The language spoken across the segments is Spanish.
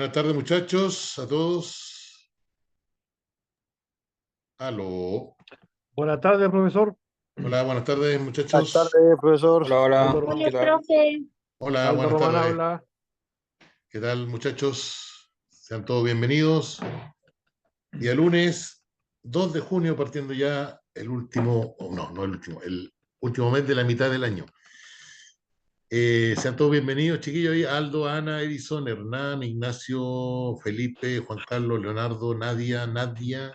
Buenas tardes, muchachos, a todos. Aló. Buenas tardes, profesor. Hola, buenas tardes, Buenas muchachos. tardes, profesor. Hola, Aldo, hola, Ro- ¿qué Hola, tal? profe. Hola, Aldo buenas Román tardes. habla. ¿Qué tal, muchachos? Sean todos bienvenidos. Día lunes, 2 de junio, partiendo ya el último, no el último, el último mes de la mitad del año. Sean todos bienvenidos, chiquillos. Ahí, Aldo, Ana, Edison, Hernán, Ignacio, Felipe, Juan Carlos, Leonardo, Nadia, Natalia,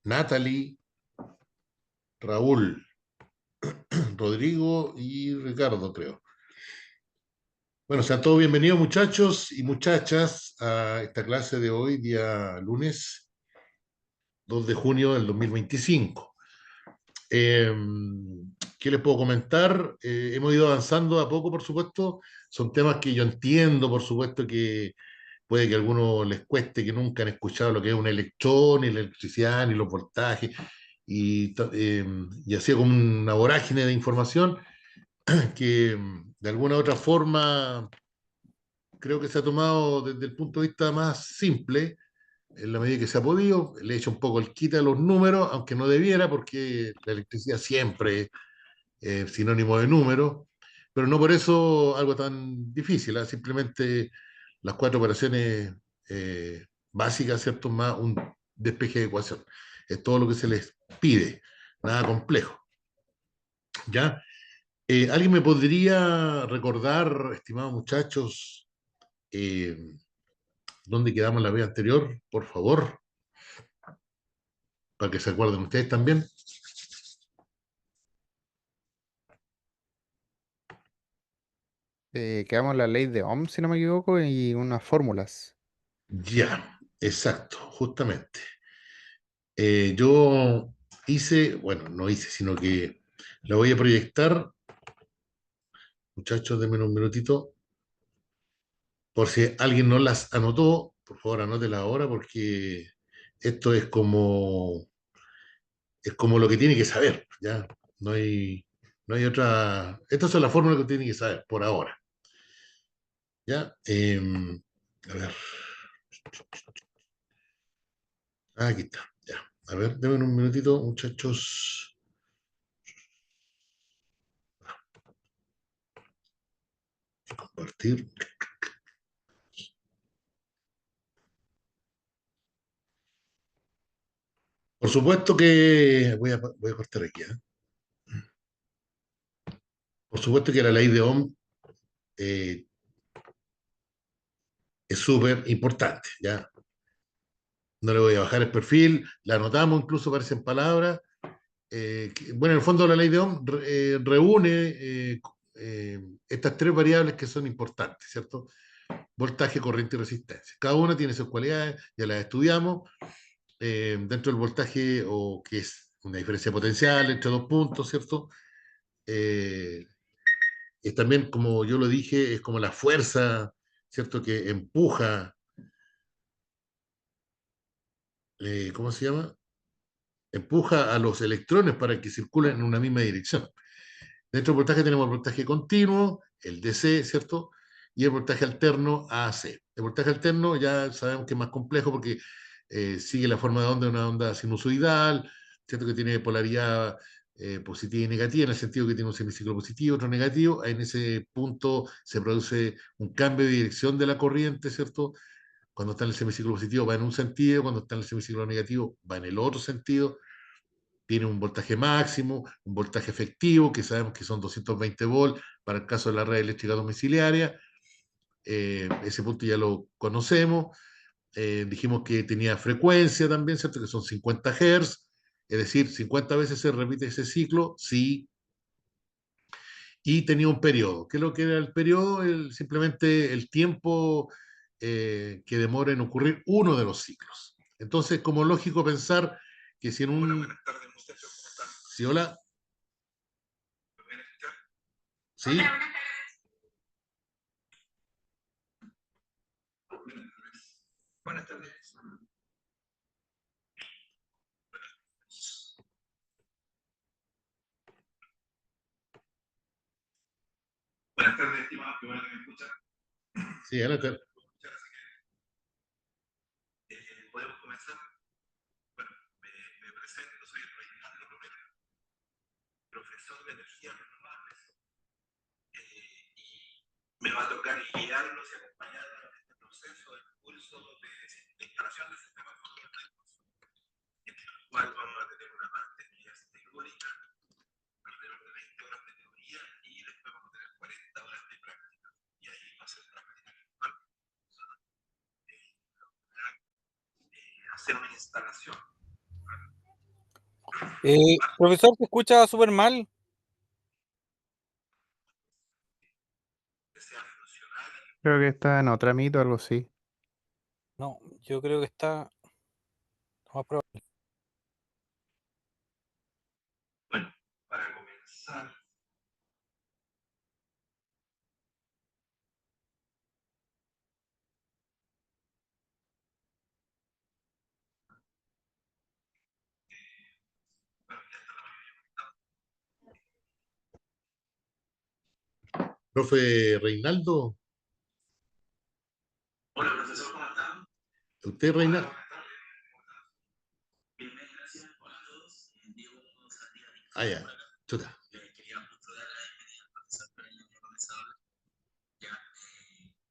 Natalie, Raúl, Rodrigo y Ricardo, creo. Bueno, sean todos bienvenidos, muchachos y muchachas, a esta clase de hoy, día lunes 2 de junio del 2025. Eh, ¿Qué les puedo comentar? Hemos ido avanzando a poco, por supuesto. Son temas que yo entiendo, por supuesto, que puede que a algunos les cueste, que nunca han escuchado lo que es un electrón, ni la electricidad, ni los voltajes, y así como una vorágine de información que de alguna u otra forma creo que se ha tomado desde el punto de vista más simple, en la medida que se ha podido. Le he hecho un poco el quita a los números, aunque no debiera, porque la electricidad siempre es sinónimo de números, pero no por eso algo tan difícil, ¿eh? Simplemente las cuatro operaciones básicas, ¿cierto? Más un despeje de ecuación. Es todo lo que se les pide, nada complejo. ¿Ya? ¿Alguien me podría recordar, estimados muchachos, eh, dónde quedamos la vez anterior, por favor, para que se acuerden ustedes también? Quedamos en la ley de Ohm, si no me equivoco, y unas fórmulas. Ya, exacto, justamente. Yo hice, bueno, no hice, sino que la voy a proyectar, muchachos, denme un minutito, por si alguien no las anotó, por favor anótela ahora, porque esto es como lo que tiene que saber, ¿ya? No hay, no hay otra, estas son las fórmulas que tiene que saber, por ahora, ¿ya? A ver. Aquí está, ya. A ver, denme un minutito, muchachos. Compartir. Por supuesto que voy a cortar aquí, ¿eh? Por supuesto que la ley de Ohm eh, es súper importante, ¿ya? No le voy a bajar el perfil, la anotamos, incluso aparece en palabras. Bueno, en el fondo la ley de Ohm reúne estas tres variables que son importantes, ¿cierto? Voltaje, corriente y resistencia. Cada una tiene sus cualidades, ya las estudiamos. Dentro del voltaje, o que es una diferencia potencial entre dos puntos, ¿cierto? Eh, es también, como yo lo dije, es como la fuerza, ¿cierto? Que empuja, ¿cómo se llama? Empuja a los electrones para que circulen en una misma dirección. Dentro del voltaje tenemos el voltaje continuo, el DC, ¿cierto? Y el voltaje alterno, AC. El voltaje alterno ya sabemos que es más complejo porque sigue la forma de onda de una onda sinusoidal, ¿cierto? Que tiene polaridad positiva y negativa, en el sentido que tiene un semiciclo positivo, otro negativo. En ese punto se produce un cambio de dirección de la corriente, ¿cierto? Cuando está en el semiciclo positivo va en un sentido, cuando está en el semiciclo negativo va en el otro sentido. Tiene un voltaje máximo, un voltaje efectivo, que sabemos que son 220 volts para el caso de la red eléctrica domiciliaria. Ese punto ya lo conocemos. Dijimos que tenía frecuencia también, ¿cierto? Que son 50 Hz, es decir, 50 veces se repite ese ciclo, sí. Y tenía un periodo. ¿Qué es lo que era el periodo? Simplemente el tiempo que demora en ocurrir uno de los ciclos. Entonces, como lógico pensar que si en un... Hola, buenas tardes, muchachos. Sí, hola. Sí. Buenas tardes. Buenas tardes, estimados, que bueno que me escuchan. Sí, adelante. Podemos comenzar. Bueno, me presento, soy Reinaldo Romero, profesor de energías renovables, y me va a tocar guiarlos y acompañarlos en este proceso del curso de instalación de sistemas fotovoltaicos, en el cual vamos a tener una parte de teórica, alrededor de 20 horas de teoría, y después vamos a tener 40 horas de práctica. Y ahí va a ser práctica virtual. Hacer una instalación. Profesor, se escucha súper mal. Que sea funcional. Creo que está en otra mito o algo así. No, yo creo que está lo más probable. Bueno, para comenzar, Profe Reinaldo, hola profesor, ¿cómo están? ¿usted, Reinaldo? Bienvenidos, gracias. Hola a todos. Diego Saldía. Ah, ya, chuta. Quería justo dar la bienvenida al profesor, pero ya había comenzado a hablar. Ya,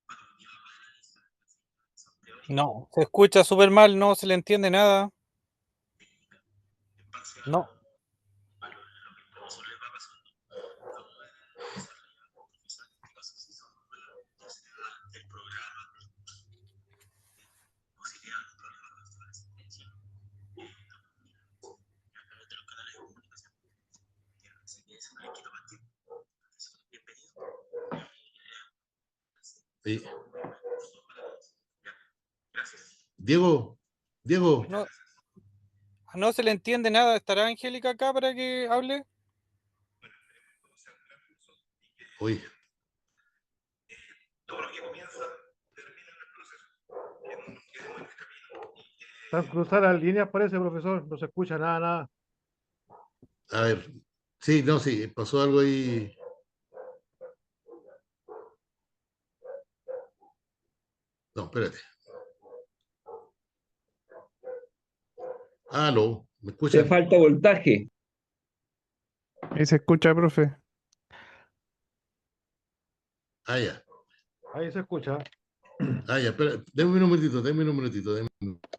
bueno, yo hablo de la instalación teórica No, se escucha súper mal, no se le entiende nada. en base No, a lo que el profesor les va pasando. Vamos a desarrollar con profesor, en este caso, si son del programa, posibilidad de problemas de nuestra asistencia, a través de los canales de comunicación. Así que eso no les quito más tiempo. Bienvenido. Sí. Gracias. Diego, Diego, no, no se le entiende nada. ¿Estará Angélica acá para que hable? oye, Todo lo que comienza termina en el proceso. Quedemos en el camino. Están cruzadas las líneas, parece, profesor. No se escucha nada, nada. a ver, sí, no, sí, pasó algo ahí. No, espérate. Aló, ¿me Te escuchan? falta voltaje. Ahí se escucha, profe. Ah, ya, Ahí se escucha. ah, ya, espera, denme un minutito, denme un minutito, denme un minutito.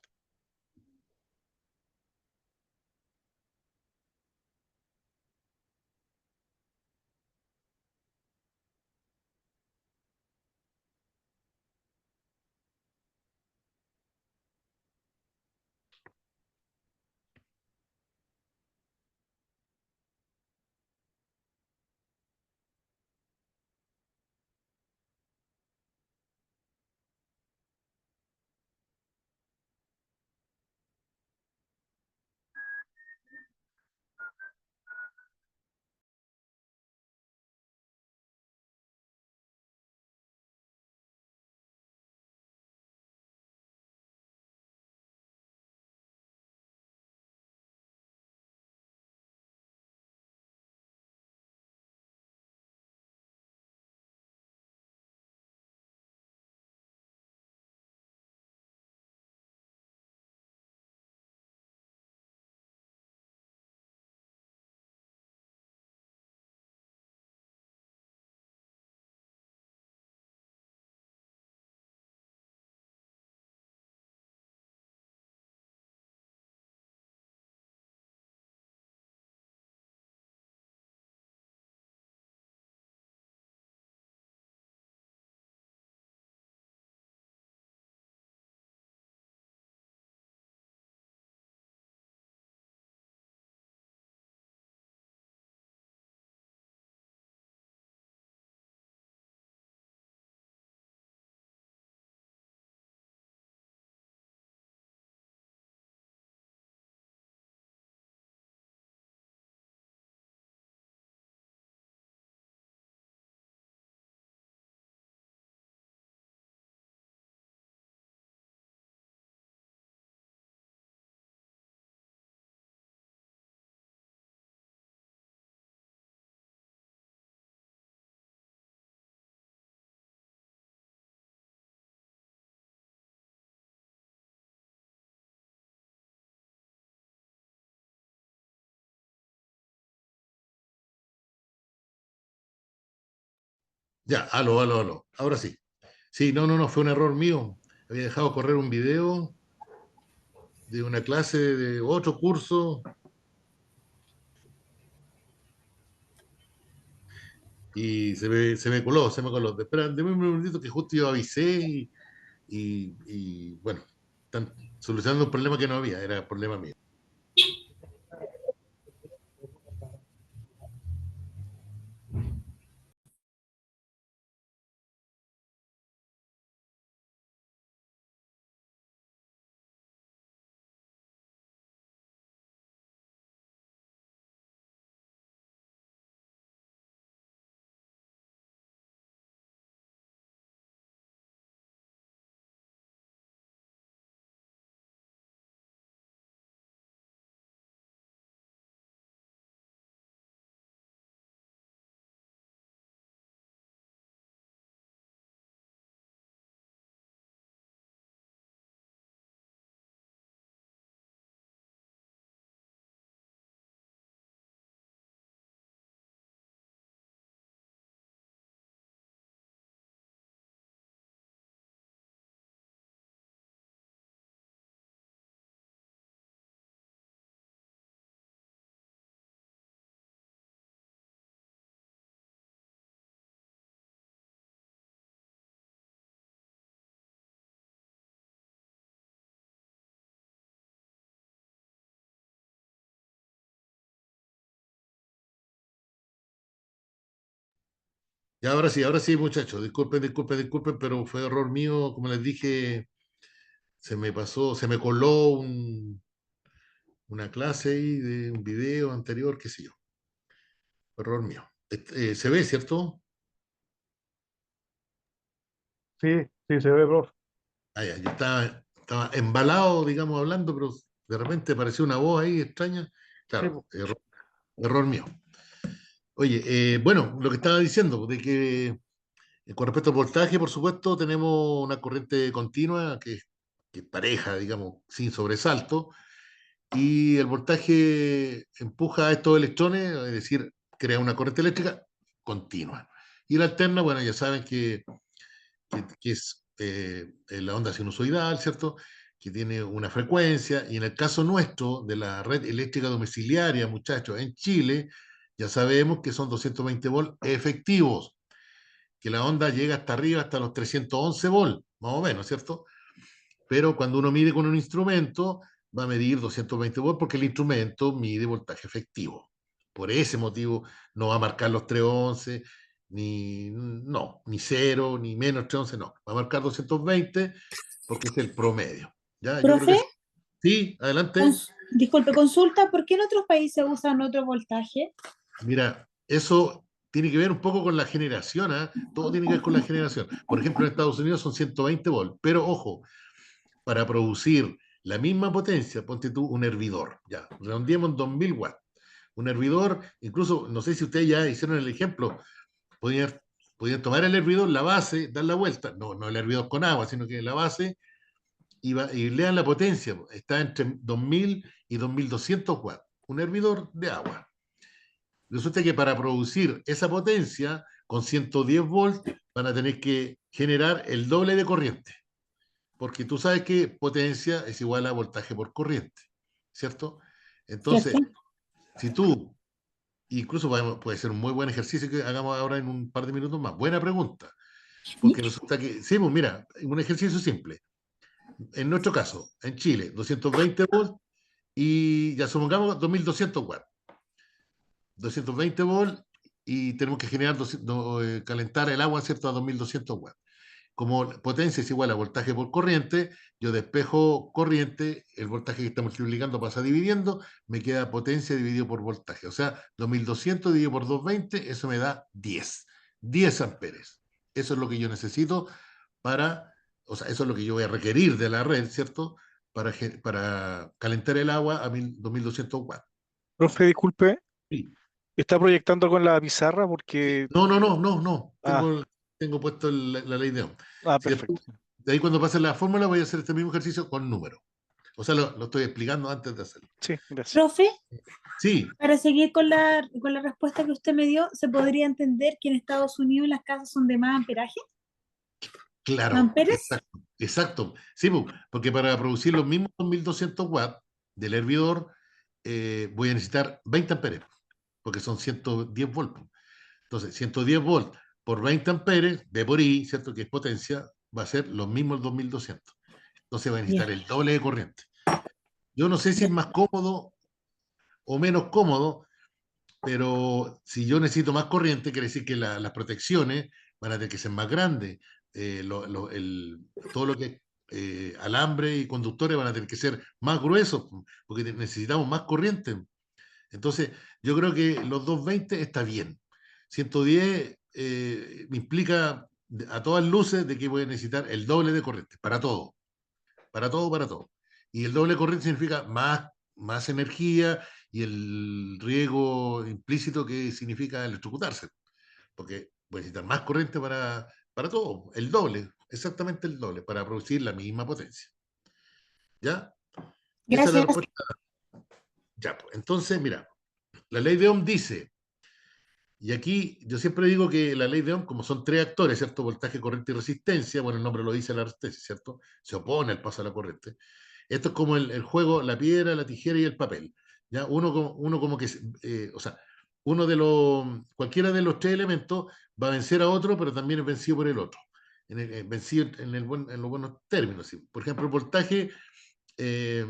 Ya, aló, aló, aló. Ahora sí. Sí, no, no, no, fue un error mío. Había dejado correr un video de una clase de otro curso y se me coló, se me coló. Espera, déme un minutito que justo yo avisé y bueno, están solucionando un problema que no había, era problema mío. Ya, ahora sí, muchachos, disculpen, disculpen, disculpen, pero fue error mío, como les dije, se me pasó, se me coló una clase ahí de un video anterior, qué sé yo, error mío. ¿Se ve, cierto? Sí, sí, se ve, profe. Ah, ya, yo estaba embalado, digamos, hablando, pero de repente apareció una voz ahí extraña. Sí, Claro, error mío. Oye, bueno, lo que estaba diciendo, de que con respecto al voltaje, por supuesto, tenemos una corriente continua que es pareja, digamos, sin sobresalto, y el voltaje empuja a estos electrones, es decir, crea una corriente eléctrica continua. Y la alterna, bueno, ya saben que es la onda sinusoidal, ¿cierto? Que tiene una frecuencia, y en el caso nuestro, de la red eléctrica domiciliaria, muchachos, en Chile, ya sabemos que son 220 volts efectivos, que la onda llega hasta arriba, hasta los 311 volts, más o menos, ¿cierto? Pero cuando uno mide con un instrumento, va a medir 220 volts porque el instrumento mide voltaje efectivo. Por ese motivo no va a marcar los 311, ni 0, ni menos 311, no. Va a marcar 220 porque es el promedio. ¿Ya? Yo creo que Profe, sí, adelante. disculpe, consulta, ¿por qué en otros países usan otro voltaje? Mira, eso tiene que ver un poco con la generación, ¿ah? Todo tiene que ver con la generación. Por ejemplo, en Estados Unidos son 120 volts, pero ojo, para producir la misma potencia, ponte tú un hervidor, ya, redondeemos en 2000 watts. Un hervidor, incluso, no sé si ustedes ya hicieron el ejemplo, podían, podían tomar el hervidor, la base, dar la vuelta, no, no el hervidor con agua, sino que la base, y lean la potencia, está entre 2000 y 2200 watts, un hervidor de agua. Resulta que para producir esa potencia, con 110 volts, van a tener que generar el doble de corriente, porque tú sabes que potencia es igual a voltaje por corriente, ¿cierto? ¿Cierto? Entonces, si tú, incluso puede ser un muy buen ejercicio que hagamos ahora en un par de minutos más, buena pregunta, Sí. porque resulta que, sí, pues mira, un ejercicio simple. En nuestro caso, en Chile, 220 volts y ya supongamos 2200 watts. 220 volts y tenemos que generar, calentar el agua, ¿cierto?, a 2200 watts. Como potencia es igual a voltaje por corriente, yo despejo corriente, el voltaje que estamos multiplicando pasa dividiendo, me queda potencia dividido por voltaje. O sea, 2200 dividido por 220, eso me da 10 amperes. Eso es lo que yo necesito para, o sea, eso es lo que yo voy a requerir de la red, ¿cierto? Para calentar el agua a 2200 watts. Profe, disculpe, Sí. ¿está proyectando con la pizarra? Porque... No, no, no, no, no. Ah, Tengo puesto la ley de Ohm. Si después, perfecto. de ahí cuando pase la fórmula voy a hacer este mismo ejercicio con números. O sea, lo estoy explicando antes de hacerlo. Sí, gracias. Profe, Sí, para seguir con la respuesta que usted me dio, ¿se podría entender que en Estados Unidos las casas son de más amperaje? claro, ¿Amperes? exacto, exacto. Sí, porque para producir los mismos 2200 watts del hervidor, voy a necesitar 20 amperes, porque son 110 volts. Entonces, 110 volts por 20 amperes, V por I, ¿cierto? Que es potencia, va a ser lo mismo el 2200. Entonces va a necesitar Ya, el doble de corriente. Yo no sé si es ya. más cómodo o menos cómodo, pero si yo necesito más corriente, quiere decir que las protecciones van a tener que ser más grandes. Todo lo que alambre y conductores van a tener que ser más gruesos, porque necesitamos más corriente. Entonces, yo creo que los 220 está bien. 110 me implica a todas luces de que voy a necesitar el doble de corriente, para todo, para todo, para todo. Y el doble de corriente significa más energía y el riesgo implícito que significa electrocutarse, porque voy a necesitar más corriente para todo, el doble, exactamente el doble, para producir la misma potencia. ¿Ya? Esa es la Gracias. respuesta. Ya, pues. Entonces, mira, la ley de Ohm dice, y aquí yo siempre digo que la ley de Ohm, como son tres actores, ¿cierto? Voltaje, corriente y resistencia, bueno, el nombre lo dice la resistencia, ¿cierto? Se opone al paso de la corriente. Esto es como el juego, la piedra, la tijera y el papel. ¿Ya? Uno como que, o sea, cualquiera de los tres elementos va a vencer a otro, pero también es vencido por el otro. Vencido en los buenos términos. ¿Sí? Por ejemplo, el voltaje, eh,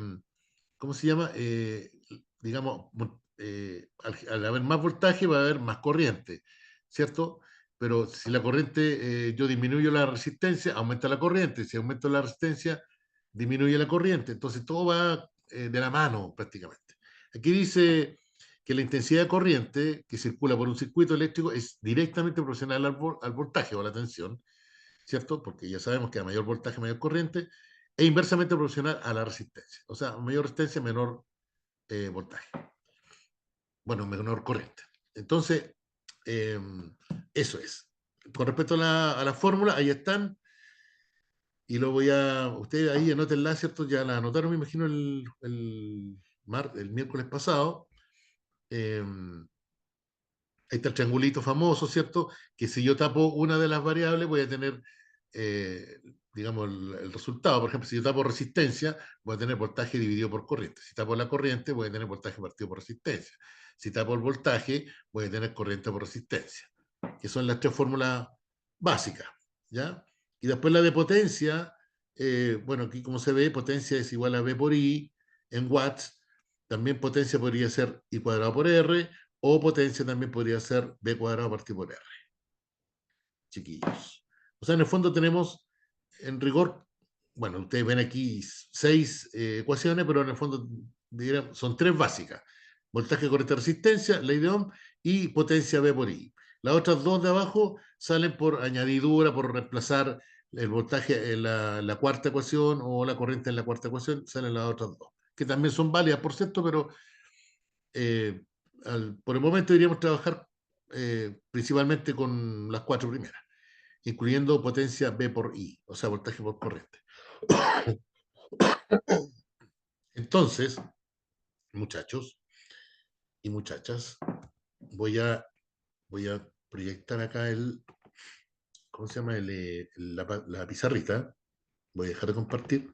¿cómo se llama? Digamos, al haber más voltaje va a haber más corriente, ¿cierto? Pero si la corriente, yo disminuyo la resistencia, aumenta la corriente. Si aumento la resistencia, disminuye la corriente. Entonces todo va de la mano prácticamente. Aquí dice que la intensidad de corriente que circula por un circuito eléctrico es directamente proporcional al voltaje o a la tensión, ¿cierto? Porque ya sabemos que a mayor voltaje, mayor corriente, e inversamente proporcional a la resistencia. O sea, mayor resistencia, menor voltaje. Bueno, menor corriente. Entonces, eh, eso es. Con respecto a la fórmula, ahí están. Y lo ustedes ahí anótenla, ¿cierto? Ya la anotaron, me imagino, el miércoles pasado. Ahí está el triangulito famoso, ¿cierto? Que si yo tapo una de las variables, voy a tener, eh, digamos, el resultado. Por ejemplo, si yo tapo resistencia, voy a tener voltaje dividido por corriente. Si tapo la corriente, voy a tener voltaje partido por resistencia. Si tapo el voltaje, voy a tener corriente por resistencia. Que son las tres fórmulas básicas, ¿ya? Y después la de potencia, bueno, aquí como se ve, potencia es igual a V por I en watts. También potencia podría ser I cuadrado por R, o potencia también podría ser B cuadrado partido por R. Chiquillos. O sea, en el fondo tenemos, en rigor, bueno, ustedes ven aquí 6 ecuaciones, pero en el fondo son 3 básicas. Voltaje, corriente, resistencia, ley de Ohm, y potencia V por I. Las otras dos de abajo salen por añadidura, por reemplazar el voltaje en la cuarta ecuación o la corriente en la cuarta ecuación, salen las otras dos, que también son válidas, por cierto, pero eh, por el momento deberíamos trabajar principalmente con las 4 primeras, incluyendo potencia V por I, o sea, voltaje por corriente. Entonces, muchachos y muchachas, voy a proyectar acá ¿cómo se llama? La pizarrita. Voy a dejar de compartir.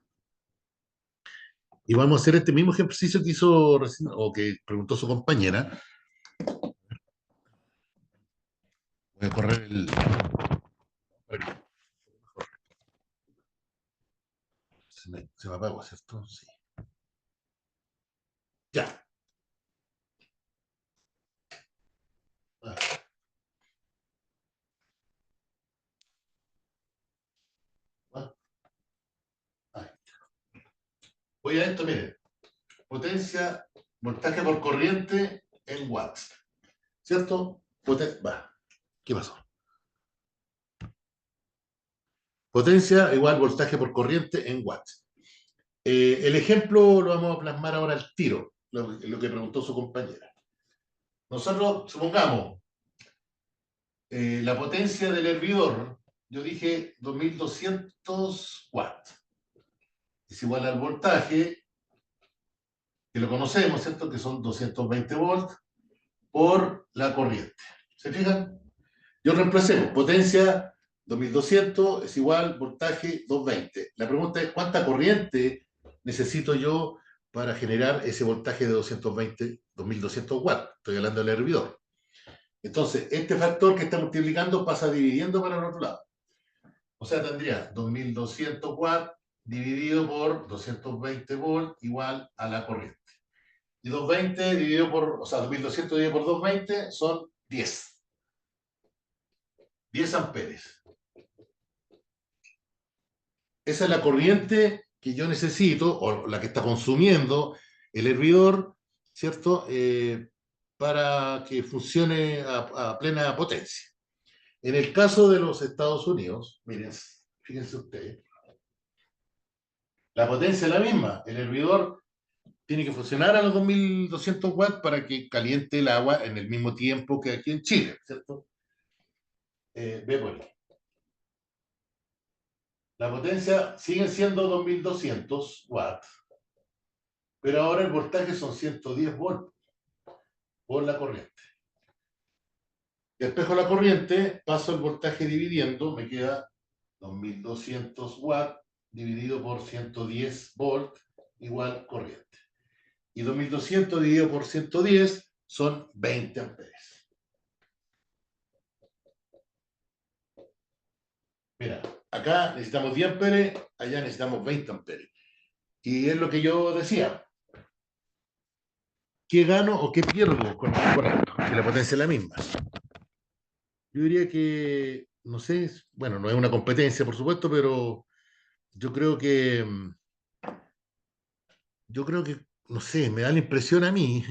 Y vamos a hacer este mismo ejercicio que hizo recién, o que preguntó su compañera. Voy a correr se me apagó, ¿cierto? Sí. Ya. Ah, ah, ah. Voy a esto, miren. Potencia, voltaje por corriente en watts. ¿Cierto? ¿Qué pasó? Potencia igual voltaje por corriente en watts. El ejemplo lo vamos a plasmar ahora al tiro, lo que preguntó su compañera. Nosotros, supongamos, la potencia del hervidor, yo dije 2200 watts, es igual al voltaje que lo conocemos, ¿cierto? Que son 220 volts por la corriente. ¿Se fijan? Yo reemplacé potencia 2200 es igual voltaje 220. La pregunta es, ¿cuánta corriente necesito yo para generar ese voltaje de 220, 2200 watts? Estoy hablando del hervidor. Entonces, este factor que está multiplicando pasa dividiendo para el otro lado. O sea, tendría 2200 watts dividido por 220 volts igual a la corriente. Y 220 dividido por, o sea, 2200 dividido por 220 son 10. 10 amperes. Esa es la corriente que yo necesito, o la que está consumiendo el hervidor, ¿cierto? Para que funcione a plena potencia. En el caso de los Estados Unidos, miren, fíjense ustedes, la potencia es la misma. El hervidor tiene que funcionar a los 2200 watts para que caliente el agua en el mismo tiempo que aquí en Chile, ¿cierto? Ve por ahí. La potencia sigue siendo 2200 watts, pero ahora el voltaje son 110 volts por la corriente. Despejo la corriente, paso el voltaje dividiendo, me queda 2200 watts dividido por 110 volts igual corriente. Y 2200 dividido por 110 son 20 amperes. Mira, acá necesitamos 10 amperes, allá necesitamos 20 amperes. Y es lo que yo decía. ¿Qué gano o qué pierdo con esto? Si la potencia es la misma. Yo diría que, no sé, bueno, no es una competencia, por supuesto, pero yo creo que, no sé, me da la impresión a mí,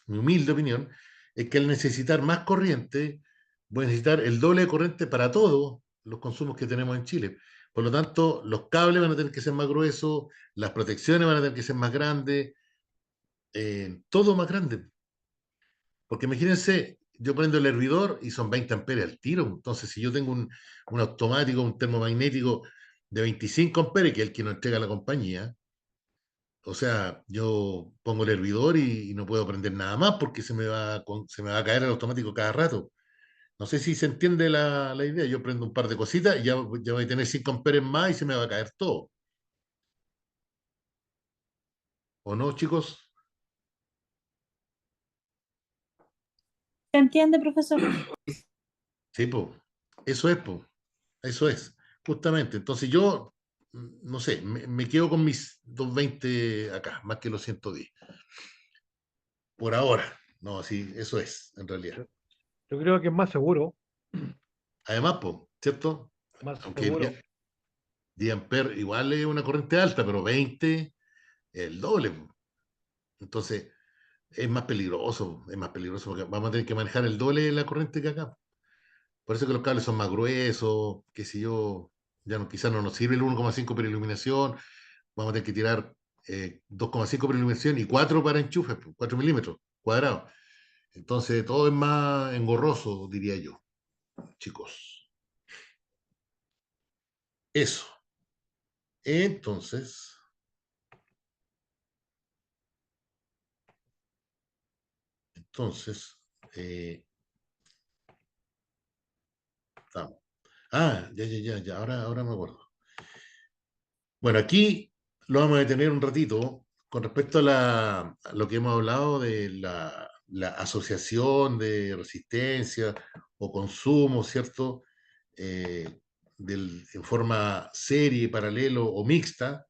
mi humilde opinión, es que al necesitar más corriente, voy a necesitar el doble de corriente para todos los consumos que tenemos en Chile. Por lo tanto, los cables van a tener que ser más gruesos, las protecciones van a tener que ser más grandes, todo más grande. Porque imagínense, yo prendo el hervidor y son 20 amperes al tiro. Entonces, si yo tengo un automático, un termomagnético de 25 amperes, que es el que nos entrega la compañía, o sea, yo pongo el hervidor y no puedo prender nada más porque se me va a caer el automático cada rato. No sé si se entiende la idea. Yo prendo un par de cositas y ya voy a tener 5 amperes más y se me va a caer todo. ¿O no, chicos? ¿Se entiende, profesor? Sí, pues. Eso es, pues. Eso es. Justamente. Entonces yo, no sé, me quedo con mis 220 acá, más que los 110. Por ahora. No, sí, eso es, en realidad. Yo creo que es más seguro, Además, pues, ¿cierto? más Aunque seguro. 10 amperes igual es una corriente alta, pero 20 es el doble, po. Entonces, es más peligroso porque vamos a tener que manejar el doble de la corriente que acá. Por eso que los cables son más gruesos, qué sé yo, ya no, quizás no nos sirve el 1,5 para iluminación, vamos a tener que tirar 2,5 para iluminación y 4 para enchufes, 4 milímetros cuadrados. Entonces, todo es más engorroso, diría yo, chicos. Eso. Entonces, eh, vamos. Ya, ahora me acuerdo. Bueno, aquí lo vamos a detener un ratito con respecto a lo que hemos hablado de la asociación de resistencia o consumo, ¿cierto? Eh, en forma serie, paralelo o mixta,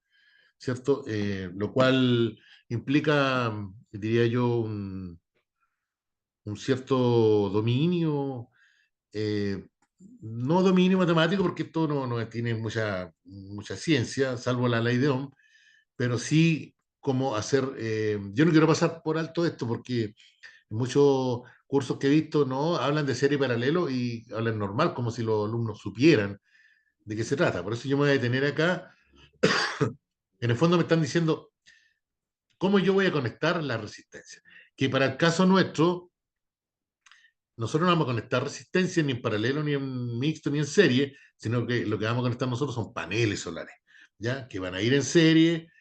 ¿cierto? Lo cual implica, diría yo, un cierto dominio, eh, no dominio matemático, porque esto no tiene mucha ciencia, salvo la ley de Ohm, pero sí cómo hacer, yo no quiero pasar por alto esto, porque en muchos cursos que he visto no hablan de serie paralelo y hablan normal, como si los alumnos supieran de qué se trata. Por eso yo me voy a detener acá. En el fondo me están diciendo cómo yo voy a conectar la resistencia. Que para el caso nuestro, nosotros no vamos a conectar resistencia ni en paralelo, ni en mixto, ni en serie, sino que lo que vamos a conectar nosotros son paneles solares, ¿ya? Que van a ir en serie,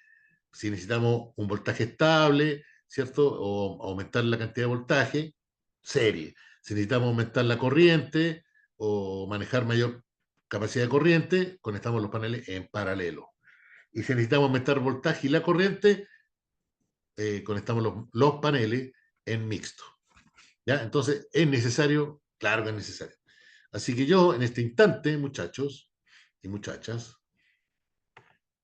si necesitamos un voltaje estable, ¿cierto? O aumentar la cantidad de voltaje, serie. Si necesitamos aumentar la corriente o manejar mayor capacidad de corriente, conectamos los paneles en paralelo. Y si necesitamos aumentar el voltaje y la corriente, conectamos los paneles en mixto. ¿Ya? Entonces, ¿es necesario? Claro que es necesario. Así que yo, en este instante, muchachos y muchachas,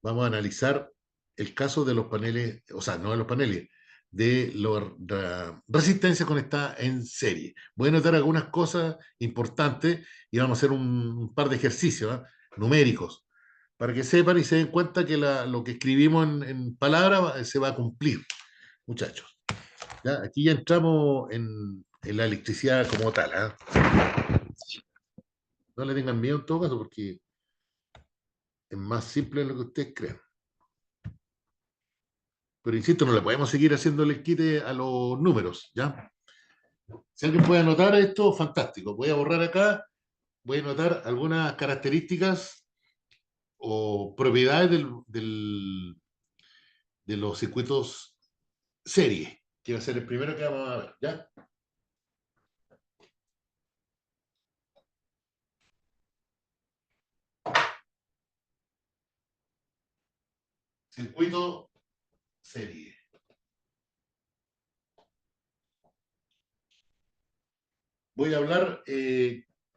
vamos a analizar el caso de los paneles, o sea, no de los paneles, de la resistencia conectada en serie. Voy a notar algunas cosas importantes y vamos a hacer un par de ejercicios numéricos para que sepan y se den cuenta que lo que escribimos en palabras se va a cumplir, muchachos. ¿Ya? Aquí ya entramos en la electricidad como tal. No le tengan miedo en todo caso porque es más simple de lo que ustedes creen. Pero insisto, no le podemos seguir haciendo el quite a los números, ¿ya? Si alguien puede anotar esto, fantástico. Voy a borrar acá, voy a anotar algunas características o propiedades de los circuitos serie, que va a ser el primero que vamos a ver, ¿ya? Circuito serie. Voy a hablar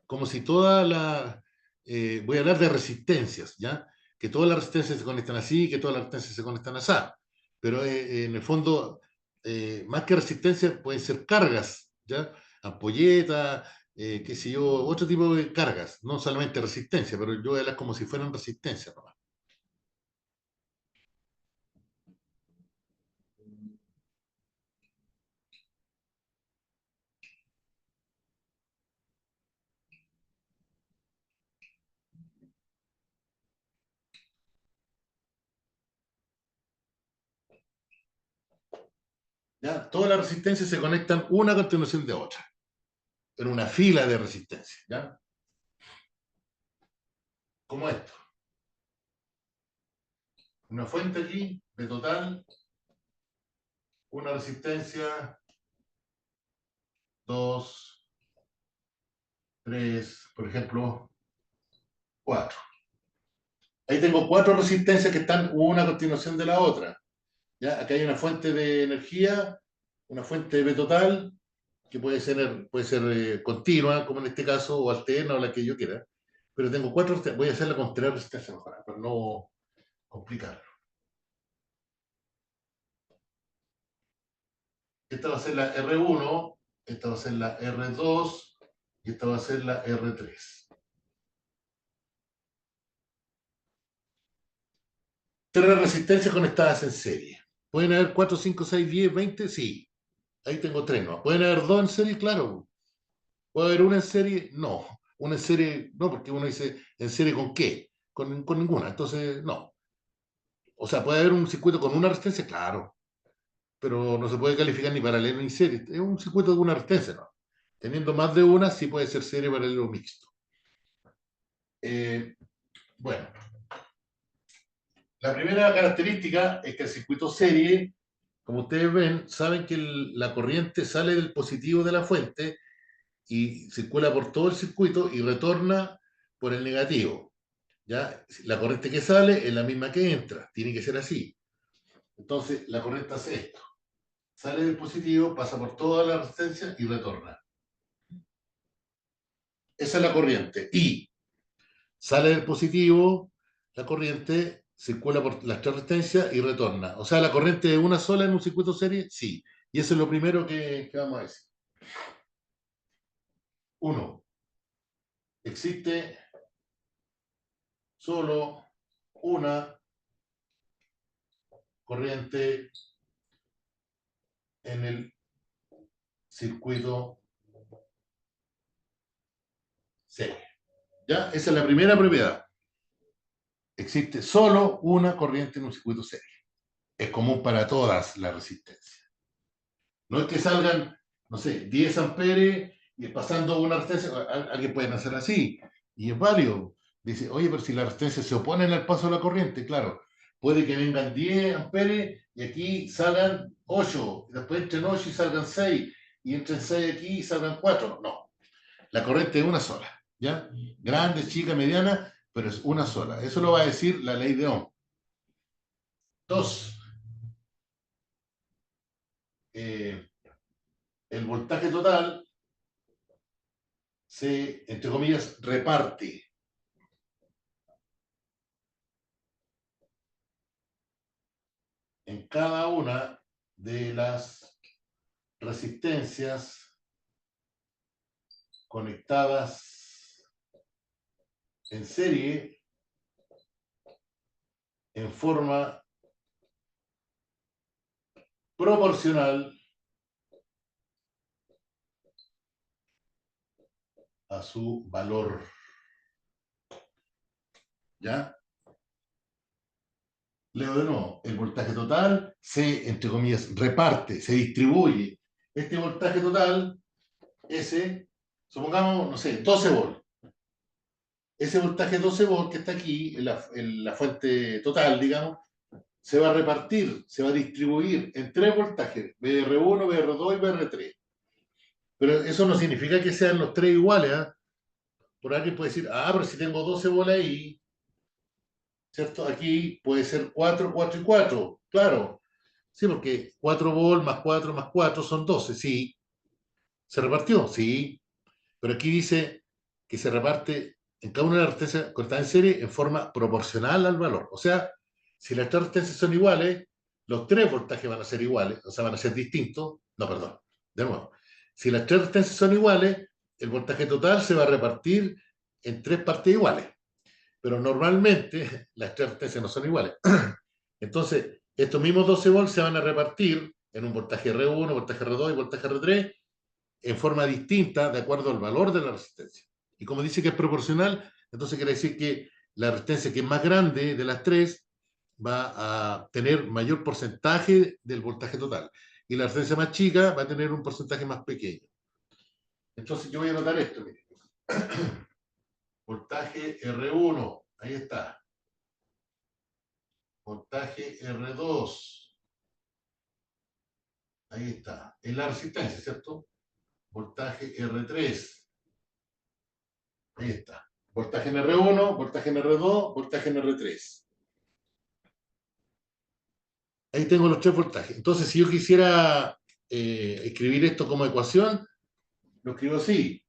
como si voy a hablar de resistencias, ¿ya? Que todas las resistencias se conectan así, que todas las resistencias se conectan así. Pero en el fondo, más que resistencia, pueden ser cargas, ¿ya? Ampolletas, qué sé yo, otro tipo de cargas, no solamente resistencia, pero yo voy a hablar como si fueran resistencias nomás. ¿Ya? Todas las resistencias se conectan una a continuación de otra, en una fila de resistencia, ¿ya? Como esto. Una fuente aquí de total, una resistencia, 2, 3, por ejemplo, 4. Ahí tengo 4 resistencias que están una a continuación de la otra. ¿Ya? Acá hay una fuente de energía, una fuente de total, que puede ser continua, como en este caso, o alterna, o la que yo quiera. Pero tengo 4, voy a hacerla con 3 resistencias mejor, para no complicarlo. Esta va a ser la R1, esta va a ser la R2 y esta va a ser la R3. 3 resistencias conectadas en serie. ¿Pueden haber 4, 5, 6, 10, 20? Sí. Ahí tengo 3, ¿no? ¿Pueden haber 2 en serie? Claro. ¿Puede haber una en serie? No. Una en serie, no, porque uno dice, ¿en serie con qué? Con ninguna. Entonces, no. O sea, ¿puede haber un circuito con una resistencia? Claro. Pero no se puede calificar ni paralelo ni serie. Es un circuito de una resistencia, ¿no? Teniendo más de una, sí puede ser serie, paralelo o mixto. Bueno. La primera característica es que el circuito serie, como ustedes ven, saben que la corriente sale del positivo de la fuente y circula por todo el circuito y retorna por el negativo. ¿Ya? La corriente que sale es la misma que entra, tiene que ser así. Entonces, la corriente hace esto. Sale del positivo, pasa por toda la resistencia y retorna. Esa es la corriente. Y sale del positivo, la corriente circula por las 3 resistencias y retorna. O sea, la corriente es una sola en un circuito serie, sí. Y eso es lo primero que vamos a decir. 1. Existe solo una corriente en el circuito serie. ¿Ya? Esa es la primera propiedad. Existe solo una corriente en un circuito serie. Es común para todas las resistencias. No es que salgan, no sé, 10 amperes y pasando una resistencia, alguien puede hacer así, y es válido. Dice, oye, pero si las resistencias se oponen al paso de la corriente, claro, puede que vengan 10 amperes y aquí salgan 8, después entren 8 y salgan 6, y entren 6 aquí y salgan 4. No, la corriente es una sola, ¿ya? Grande, chica, mediana, pero es una sola. Eso lo va a decir la ley de Ohm. Dos, el voltaje total se, entre comillas, reparte en cada una de las resistencias conectadas en serie en forma proporcional a su valor. ¿Ya? Leo de nuevo, el voltaje total se, entre comillas, reparte, se distribuye. Este voltaje total, ese, supongamos, no sé, 12 volts. Ese voltaje 12 volts que está aquí, en la fuente total, digamos, se va a repartir, se va a distribuir en tres voltajes, BR1, BR2 y BR3. Pero eso no significa que sean los tres iguales, ¿eh? Por alguien puede decir, ah, pero si tengo 12 volts ahí, ¿cierto? Aquí puede ser 4, 4 y 4. Claro, sí, porque 4 volts más 4 son 12, sí. ¿Se repartió? Sí. Pero aquí dice que se reparte en cada una de las resistencias cortadas en serie en forma proporcional al valor. O sea, si las tres resistencias son iguales, los tres voltajes van a ser iguales, o sea, van a ser distintos. No, perdón, de nuevo. Si las tres resistencias son iguales, el voltaje total se va a repartir en tres partes iguales. Pero normalmente las tres resistencias no son iguales. Entonces, estos mismos 12 volts se van a repartir en un voltaje R1, voltaje R2 y voltaje R3 en forma distinta de acuerdo al valor de la resistencia. Y como dice que es proporcional, entonces quiere decir que la resistencia que es más grande de las tres va a tener mayor porcentaje del voltaje total. Y la resistencia más chica va a tener un porcentaje más pequeño. Entonces yo voy a anotar esto, miren. Voltaje R1, ahí está. Voltaje R2, ahí está. Es la resistencia, ¿cierto? Voltaje R3, ahí está. Voltaje en R1, voltaje en R2, voltaje en R3. Ahí tengo los tres voltajes. Entonces, si yo quisiera escribir esto como ecuación, lo escribo así.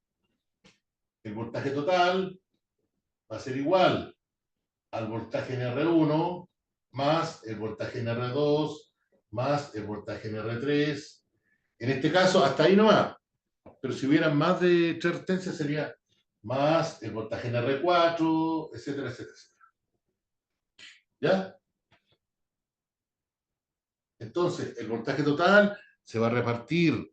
El voltaje total va a ser igual al voltaje en R1 más el voltaje en R2 más el voltaje en R3. En este caso, hasta ahí nomás. Pero si hubieran más de tres resistencias, sería más el voltaje en R4, etcétera, etcétera, etcétera. ¿Ya? Entonces, el voltaje total se va a repartir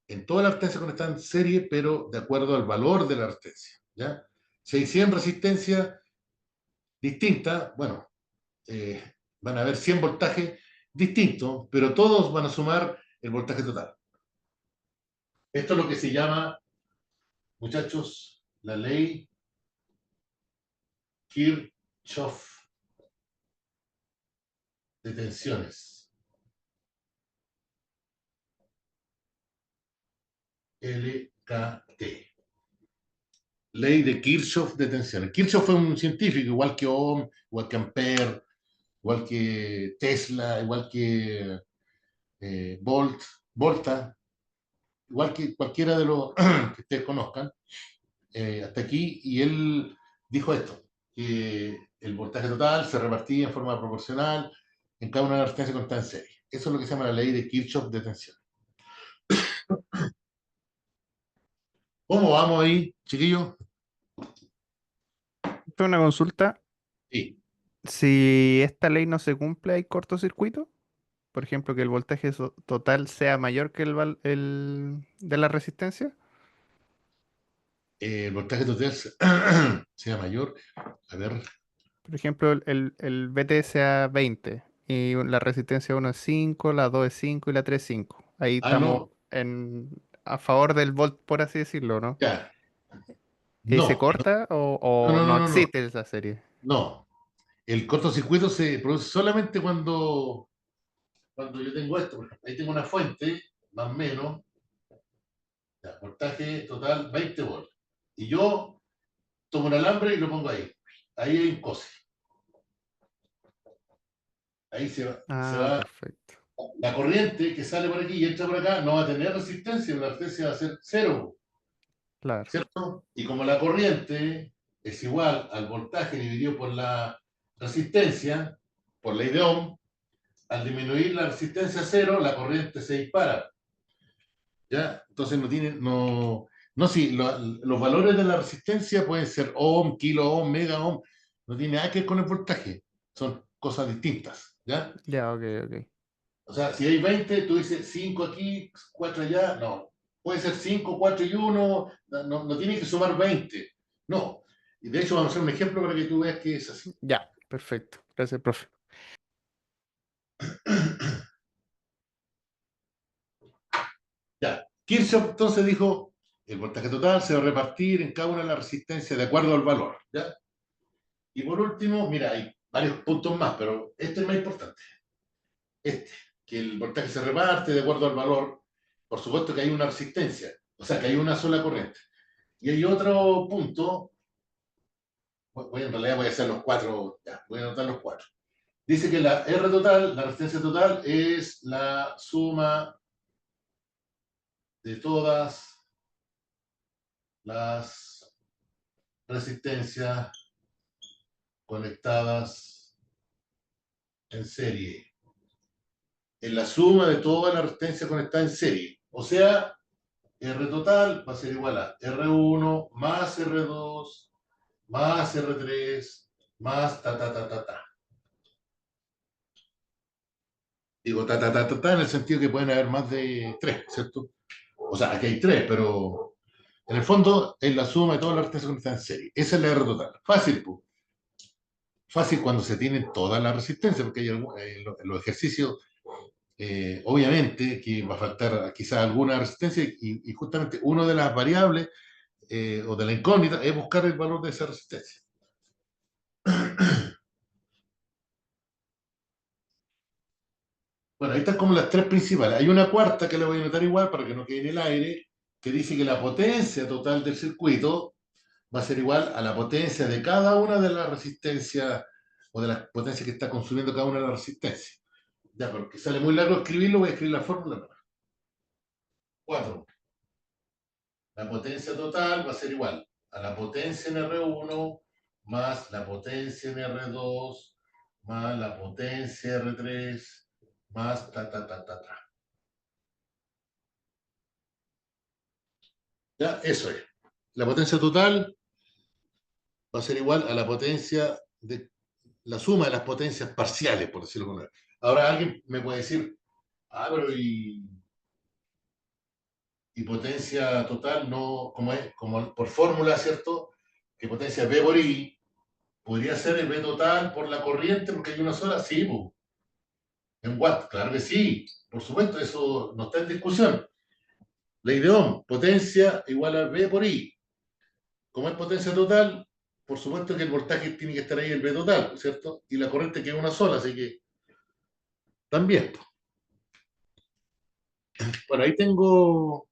en toda la resistencia conectada en serie, pero de acuerdo al valor de la resistencia. ¿Ya? Si hay 100 resistencias distintas, bueno, van a haber 100 voltajes distintos, pero todos van a sumar el voltaje total. Esto es lo que se llama, muchachos, la ley Kirchhoff de tensiones. LKT. Ley de Kirchhoff de tensiones. Kirchhoff fue un científico, igual que Ohm, igual que Ampere, igual que Tesla, igual que Volta, igual que cualquiera de los que ustedes conozcan, hasta aquí, y él dijo esto, que el voltaje total se repartía en forma proporcional en cada una de las resistencias conectadas en serie. Eso es lo que se llama la ley de Kirchhoff de tensión. ¿Cómo vamos ahí, chiquillos? Tengo una consulta. Sí. Si esta ley no se cumple, ¿hay cortocircuito? Por ejemplo, que el voltaje total sea mayor que el de la resistencia. El voltaje total sea mayor. A ver. Por ejemplo, el VT sea 20 y la resistencia 1 es 5, la 2 es 5 y la 3 es 5. Ahí Ah, estamos no, a favor del volt, por así decirlo, ¿no? ya. ¿Y se No, corta no, o no, no no, no, no. existe esa serie? No. El cortocircuito se produce solamente cuando yo tengo esto. Por ejemplo, ahí tengo una fuente, más o menos, ya, voltaje total 20 volts. Y yo tomo un alambre y lo pongo ahí. Ahí hay un COSI. Ahí se Ah, va. perfecto. La corriente que sale por aquí y entra por acá no va a tener resistencia, la resistencia va a ser cero, Claro. ¿cierto? Y como la corriente es igual al voltaje dividido por la resistencia, por ley de Ohm, al disminuir la resistencia a cero, la corriente se dispara. ¿Ya? Entonces no tiene, no, sí, los valores de la resistencia pueden ser ohm, kilo ohm, mega ohm, no tiene nada que ver con el voltaje, son cosas distintas, ¿ya? Ya, ok, ok. O sea, si hay 20, tú dices 5 aquí, 4 allá, no. Puede ser 5, 4 y 1, no tiene que sumar 20, no. Y de hecho vamos a hacer un ejemplo para que tú veas que es así. Ya, perfecto. Gracias, profe. Ya, Kirchhoff entonces dijo, el voltaje total se va a repartir en cada una de las resistencias de acuerdo al valor, ¿ya? Y por último, mira, hay varios puntos más, pero este es el más importante. Este, que el voltaje se reparte de acuerdo al valor. Por supuesto que hay una resistencia, o sea, que hay una sola corriente. Y hay otro punto, en realidad voy a hacer los cuatro, ya, voy a anotar los cuatro. Dice que la R total, la resistencia total, es la suma de todas las resistencias conectadas en serie. Es la suma de toda la resistencia conectada en serie. O sea, R total va a ser igual a R1 más R2 más R3 más ta. Digo ta en el sentido que pueden haber más de 3, ¿cierto? O sea, aquí hay 3, pero en el fondo es la suma de todas las resistencias conectadas en serie. Esa es la R total. Fácil, pues. Fácil cuando se tienen todas las resistencias, porque hay en los ejercicios obviamente que va a faltar quizás alguna resistencia y justamente una de las variables o de la incógnita es buscar el valor de esa resistencia. Bueno, ahí están como las tres principales. Hay una cuarta que le voy a anotar igual para que no quede en el aire, que dice que la potencia total del circuito va a ser igual a la potencia de cada una de las resistencias o de las potencias que está consumiendo cada una de las resistencias. Ya, porque sale muy largo escribirlo, voy a escribir la fórmula. 4. La potencia total va a ser igual a la potencia en R1 más la potencia en R2 más la potencia R3 más ta. Ya, eso es. La potencia total va a ser igual a la potencia de la suma de las potencias parciales, por decirlo de alguna manera. Ahora alguien me puede decir, pero y potencia total no, como es, como por fórmula, ¿cierto? Que potencia V por I podría ser el V total por la corriente porque hay una sola, sí, pues. En watt, claro que sí, por supuesto, eso no está en discusión. Ley de Ohm, potencia igual a V por I. Como es potencia total, por supuesto que el voltaje tiene que estar ahí el V total, ¿cierto? Y la corriente que es una sola, así que también. Bueno, ahí tengo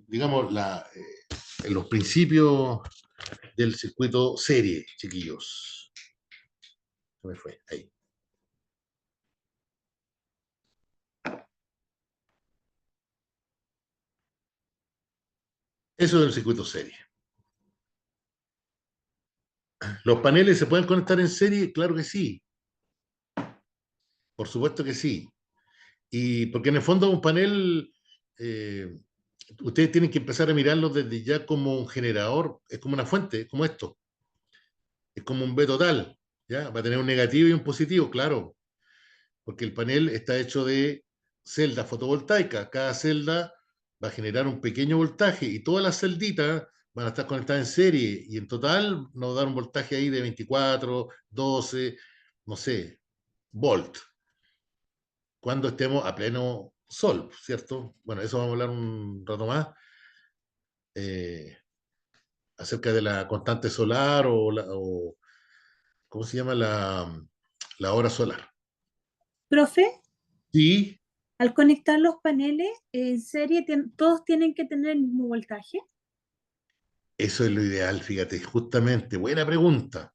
digamos, los principios del circuito serie, chiquillos. Se me fue, ahí. Eso es el circuito serie. ¿Los paneles se pueden conectar en serie? Claro que sí. Por supuesto que sí. Y porque en el fondo un panel, eh, ustedes tienen que empezar a mirarlo desde ya como un generador, es como una fuente, es como esto, es como un B total, ¿ya? Va a tener un negativo y un positivo, claro, porque el panel está hecho de celdas fotovoltaicas, cada celda va a generar un pequeño voltaje y todas las celditas van a estar conectadas en serie y en total nos va a dar un voltaje ahí de 24, 12, no sé, volt, cuando estemos a pleno sol, ¿cierto? Bueno, eso vamos a hablar un rato más. Eh, acerca de la constante solar o ¿cómo se llama? La hora solar. Profe, Sí, al conectar los paneles en serie, ¿todos tienen que tener el mismo voltaje? eso es lo ideal, fíjate, justamente. Buena pregunta.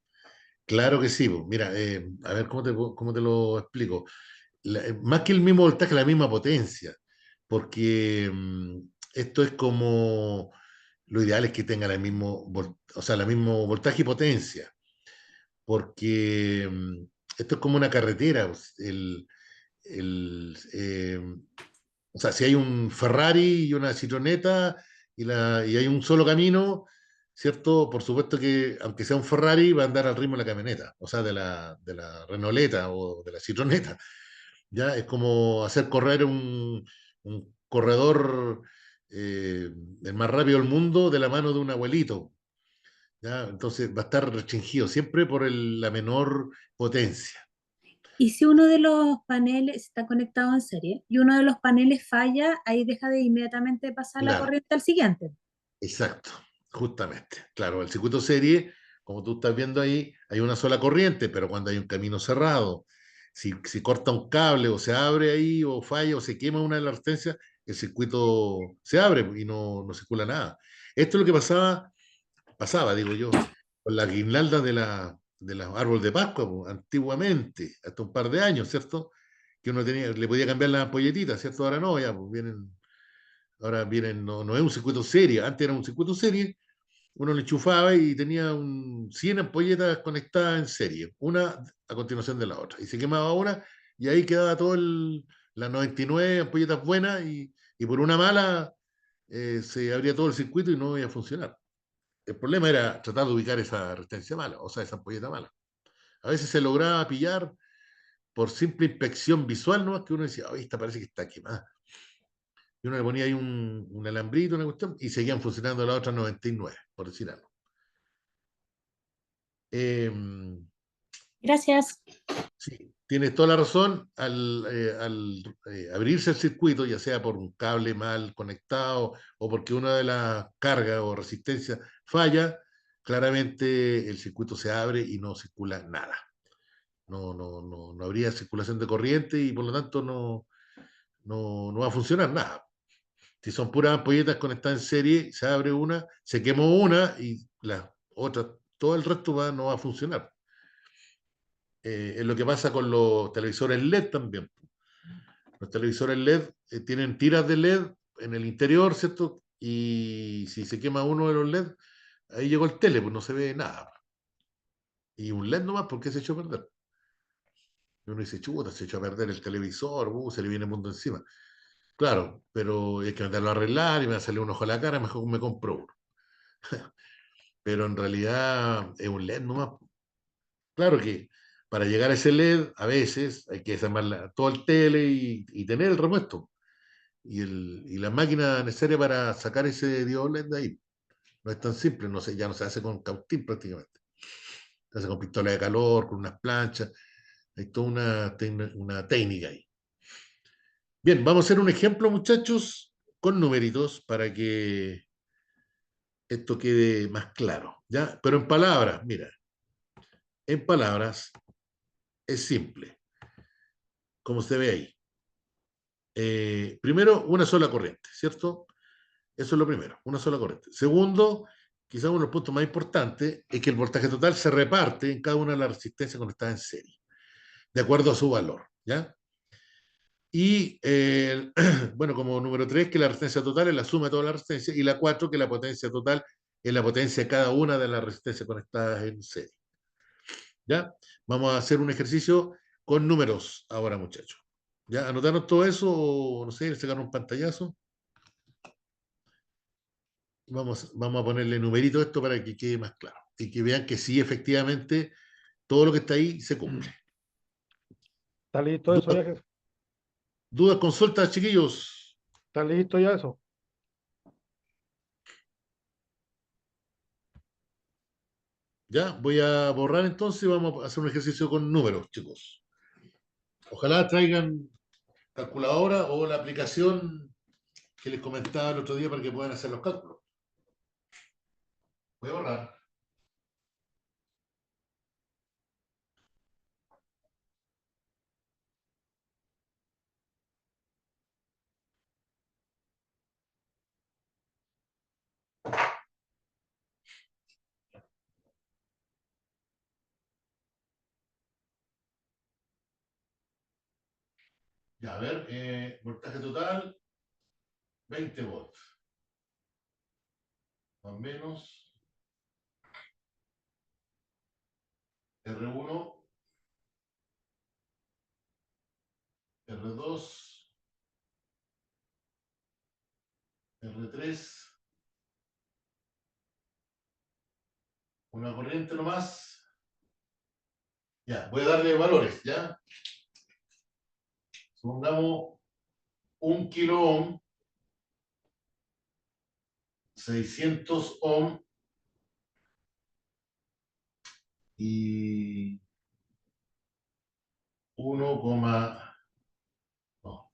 Claro que sí. Pues. Mira, a ver cómo te lo explico. Más que el mismo voltaje, la misma potencia, porque esto es como, lo ideal es que tenga o sea, el mismo voltaje y potencia, porque esto es como una carretera. Pues, o sea, si hay un Ferrari y una Citroneta y hay un solo camino, ¿cierto? Por supuesto que, aunque sea un Ferrari, va a andar al ritmo de la camioneta, o sea, de la Renoleta o de la Citroneta. ¿Ya? Es como hacer correr un corredor el más rápido del mundo de la mano de un abuelito. ¿Ya? Entonces va a estar restringido siempre por la menor potencia. Y si uno de los paneles está conectado en serie y uno de los paneles falla, ahí deja de inmediatamente pasar la Claro, corriente al siguiente. exacto, justamente. Claro, el circuito serie, como tú estás viendo ahí, hay una sola corriente, pero cuando hay un camino cerrado, si corta un cable o se abre ahí o falla o se quema una de las resistencias, el circuito se abre y no circula nada. Esto es lo que pasaba, digo yo, con la guirnalda de los árboles de Pascua, pues, antiguamente, hasta un par de años, ¿cierto? Que uno le podía cambiar las ampolletitas, ¿cierto? Ahora no, ya, pues ahora vienen, no es un circuito serie, antes era un circuito serie, uno le enchufaba y tenía 100 ampolletas conectadas en serie, una a continuación de la otra, y se quemaba una, y ahí quedaba las 99 ampolletas buenas, y por una mala se abría todo el circuito y no iba a funcionar. El problema era tratar de ubicar esa resistencia mala, o sea, esa ampolleta mala. A veces se lograba pillar por simple inspección visual, ¿no? Que uno decía, "Ay, esta parece que está quemada". Y uno le ponía ahí un alambrito, una cuestión, y seguían funcionando las otras 99, por decir algo. Eh, Gracias. sí, tienes toda la razón. Al abrirse el circuito, ya sea por un cable mal conectado o porque una de las cargas o resistencias falla, claramente el circuito se abre y no circula nada. No habría circulación de corriente y por lo tanto no va a funcionar nada. Si son puras ampolletas conectadas en serie, se abre una, se quemó una y la otra, todo el resto no va a funcionar. Es lo que pasa con los televisores LED también. Los televisores LED tienen tiras de LED en el interior, ¿cierto? Y si se quema uno de los LED, ahí llegó el tele, pues no se ve nada. Y un LED nomás, ¿por qué se echó a perder? Y uno dice, chuta, se echó a perder el televisor, se le viene el mundo encima. Claro, pero hay que mandarlo a arreglar y me va a salir un ojo a la cara, mejor me compro uno. Pero en realidad es un LED nomás. Claro que para llegar a ese LED, a veces hay que desarmar todo el tele y tener el repuesto y la máquina necesaria para sacar ese diodo LED de ahí. No es tan simple, no sé, ya no se hace con cautín prácticamente. Se hace con pistola de calor, con unas planchas, hay toda una técnica ahí. Bien, vamos a hacer un ejemplo, muchachos, con numeritos para que esto quede más claro, ¿ya? Pero en palabras, mira, en palabras es simple, como se ve ahí. Primero, una sola corriente, ¿cierto? Eso es lo primero, una sola corriente. Segundo, quizás uno de los puntos más importantes es que el voltaje total se reparte en cada una de las resistencias conectadas en serie, de acuerdo a su valor, ¿ya? Y, bueno, como número 3, que la resistencia total es la suma de todas las resistencias, y la 4, que la potencia total es la potencia de cada una de las resistencias conectadas en serie, ¿ya? Vamos a hacer un ejercicio con números ahora, muchachos. ¿Ya? ¿Anotaron todo eso o, no sé, sacaron un pantallazo? Vamos a ponerle numerito a esto para que quede más claro y que vean que sí, efectivamente, todo lo que está ahí se cumple. Está listo eso ¿Dudas, ya, jefe. dudas consultas, chiquillos? Está listo ya eso. Ya, voy a borrar entonces y vamos a hacer un ejercicio con números, chicos. Ojalá traigan calculadora o la aplicación que les comentaba el otro día para que puedan hacer los cálculos. Voy a borrar. Ya, a ver, voltaje total, 20 volts. Más o menos. R1, R2, R3. Una corriente nomás. Ya, voy a darle valores, ¿ya? Supongamos 1 kilo ohm, 600 ohm y 1, no,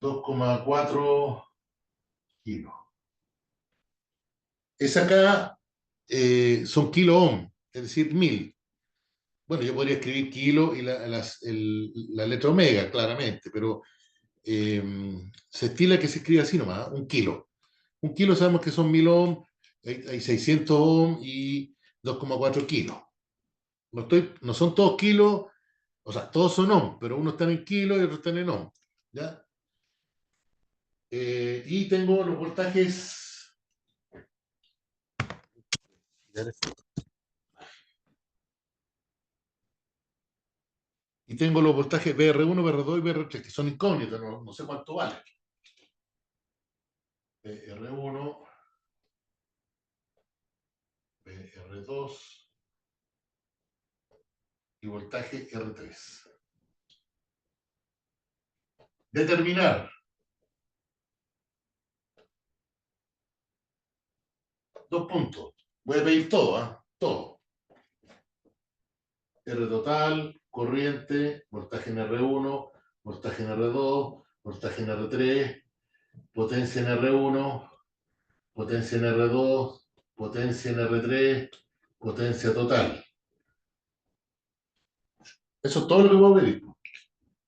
2,4 kilos. Esa acá son kilo ohm, es decir, 1000. Bueno, yo podría escribir kilo y la letra omega, claramente, pero se estila que se escribe así nomás, un kilo. Un kilo sabemos que son 1000 ohm, hay 600 ohm y 2,4 kilos. No son todos kilos, o sea, todos son ohm, pero unos están en kilos y otros están en ohm. ¿Ya? Y tengo los voltajes. Y tengo los voltajes BR1, BR2 y BR3, que son incógnitos, no sé cuánto vale. BR1, BR2 y voltaje R3. Determinar. Dos puntos. Voy a pedir todo, ¿eh? Todo. R total, corriente, voltaje en R1, voltaje en R2, voltaje en R3, potencia en R1, potencia en R2, potencia en R3, potencia total. Eso es todo lo que puedo pedir.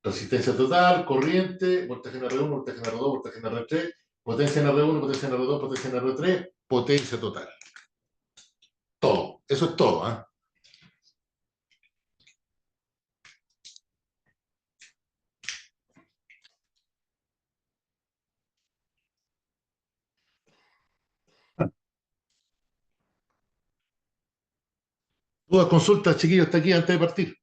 Resistencia total, corriente, voltaje en R1, voltaje en R2, voltaje en R3, potencia en R1, potencia en R2, potencia en R3, potencia total. Todo. Eso es todo, ¿eh? Dudas, consultas, chiquillos, hasta aquí antes de partir.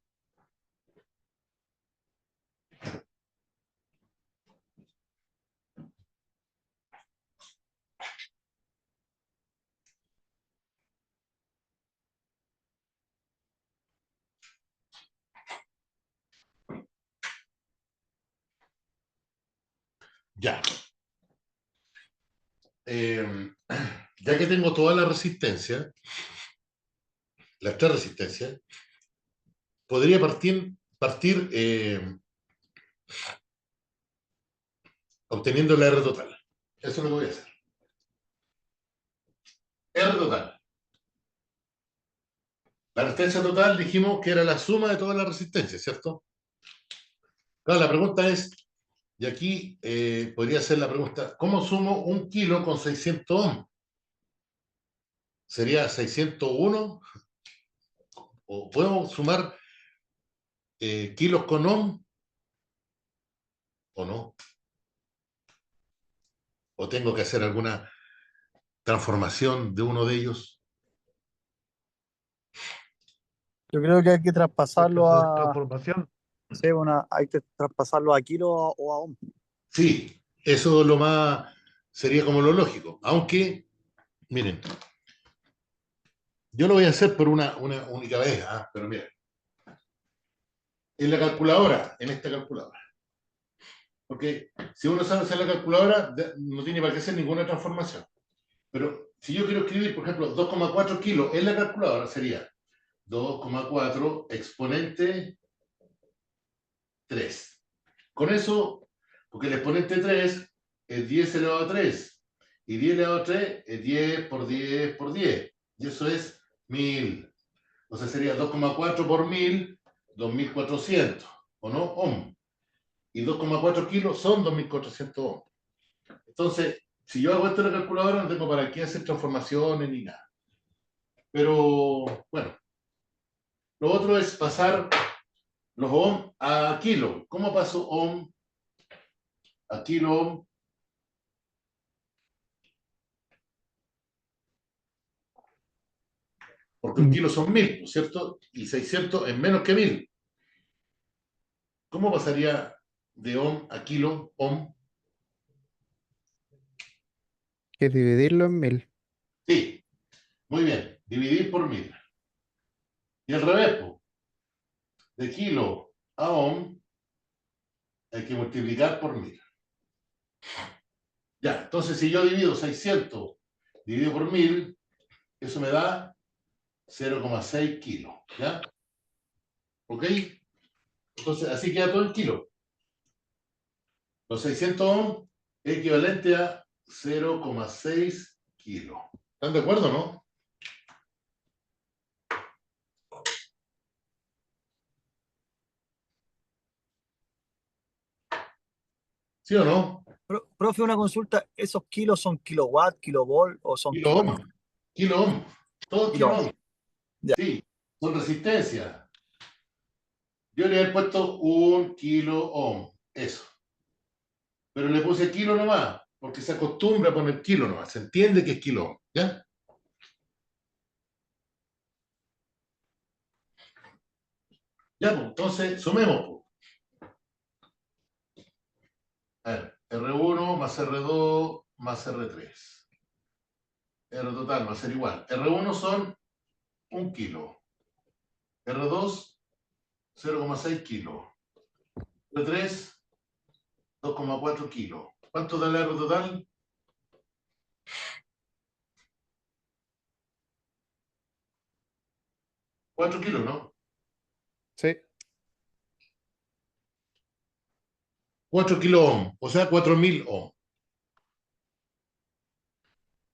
Ya. Ya que tengo toda la resistencia, las tres resistencias, podría partir obteniendo la R total. Eso es lo que voy a hacer. R total. La resistencia total dijimos que era la suma de todas las resistencias, ¿cierto? Claro, la pregunta es, y aquí podría ser la pregunta, ¿cómo sumo 1 kilo con 600 ohms? ¿Sería 601? ¿O podemos sumar kilos con ohm? ¿O no? ¿O tengo que hacer alguna transformación de uno de ellos? Yo creo que hay que Hay que traspasarlo hacer a, transformación. sí, hay que traspasarlo a kilo o a ohm. Sí, eso lo más sería como lo lógico. Aunque, miren, yo lo voy a hacer por una única vez, pero miren, en la calculadora, en esta calculadora. Porque si uno sabe hacer la calculadora, no tiene para qué hacer ninguna transformación. Pero si yo quiero escribir, por ejemplo, 2,4 kilos en la calculadora, sería 2,4 exponente 3. Con eso, porque el exponente 3 es 10 elevado a 3. Y 10 elevado a 3 es 10 por 10 por 10. Y eso es 1000. O sea, sería 2,4 por 1000, 2400. ¿O no? Ohm. Y 2,4 kilos son 2400 ohm. Entonces, si yo hago esto en la calculadora, no tengo para qué hacer transformaciones ni nada. Pero, bueno. Lo otro es pasar los ohm a kilo. ¿Cómo paso ohm a kilo ohm? Porque un kilo son 1000, ¿no es cierto? Y 600 es menos que 1000. ¿Cómo pasaría de ohm a kilo ohm? Que dividirlo en 1000. Sí, muy bien. Dividir por 1000. Y al revés, po. De kilo a ohm hay que multiplicar por 1000. Ya, entonces si yo divido 600 dividido por 1000, eso me da 0,6 kilos. ¿Ya? ¿Ok? Entonces así queda todo el kilo. Los 600 ohm es equivalente a 0,6 kilos. ¿Están de acuerdo, no? ¿Sí o no? Profe, una consulta, ¿esos kilos son kilowatt, kilovolt o son Kilo ohm. Kilo ohm. Todo kilo kilo? ohm. Ya. Sí, son resistencia. Yo le he puesto 1 kilo ohm. Eso. Pero le puse kilo nomás, porque se acostumbra a poner kilo nomás. Se entiende que es kilo ohm. ¿Ya? Ya, pues, entonces sumemos, pues. A ver, R1 más R2 más R3. R total va a ser igual. R1 son 1 kilo. R2, 0,6 kilos. R3, 2,4 kilos. ¿Cuánto da el R total? 4 kilos, ¿no? Sí. 4 kilo ohm, o sea, 4000 ohm.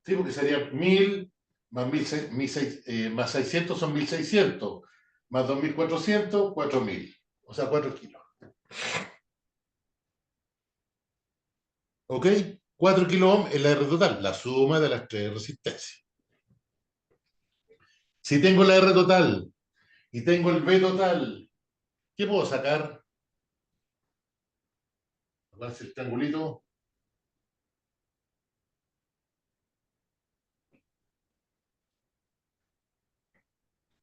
Sí, porque sería 1000 más, 600 son 1600, más 2400, 4000. O sea, 4 kilos. ¿Ok? 4 kilo ohm es la R total, la suma de las tres resistencias. Si tengo la R total y tengo el B total, ¿qué puedo sacar? ¿Cuál es el triangulito?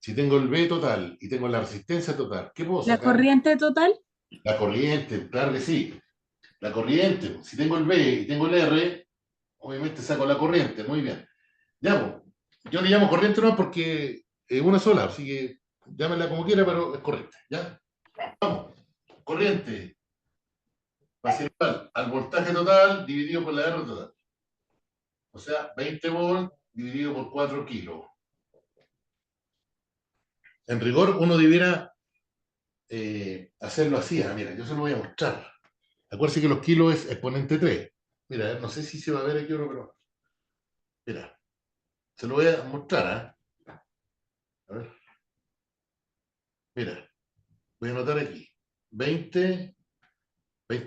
Si tengo el B total y tengo la resistencia total, ¿qué puedo La sacar? corriente total, La corriente, claro que sí. La corriente. Si tengo el B y tengo el R, obviamente saco la corriente. Muy bien. Ya, pues. Yo le llamo corriente no porque es una sola, así que llámenla como quiera, pero es corriente. ¿Ya? Vamos. Corriente va a ser igual al voltaje total dividido por la R total. O sea, 20 volts dividido por 4 kilos. En rigor, uno debiera hacerlo así. Mira, yo se lo voy a mostrar. Acuérdense que los kilos es exponente 3. Mira, no sé si se va a ver aquí o no, pero. Mira, se lo voy a mostrar. A ver. Mira, voy a anotar aquí. 20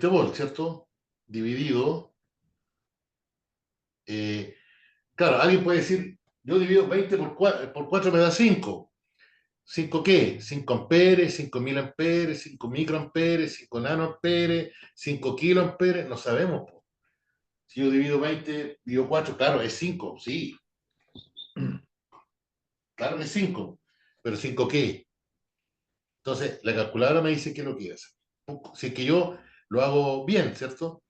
volts, ¿cierto? Dividido. eh, claro, alguien puede decir, yo divido 20 por 4 me da 5. ¿5 qué? 5 amperes, 5000 amperes, 5 microamperes, 5 nanoamperes, 5 kiloamperes, no sabemos. Po. Si yo divido 20, divido 4, claro, es 5, sí. Claro que es 5. Pero 5 qué? Entonces, la calculadora me dice que no quiere hacer. Si es que yo lo hago bien, ¿cierto?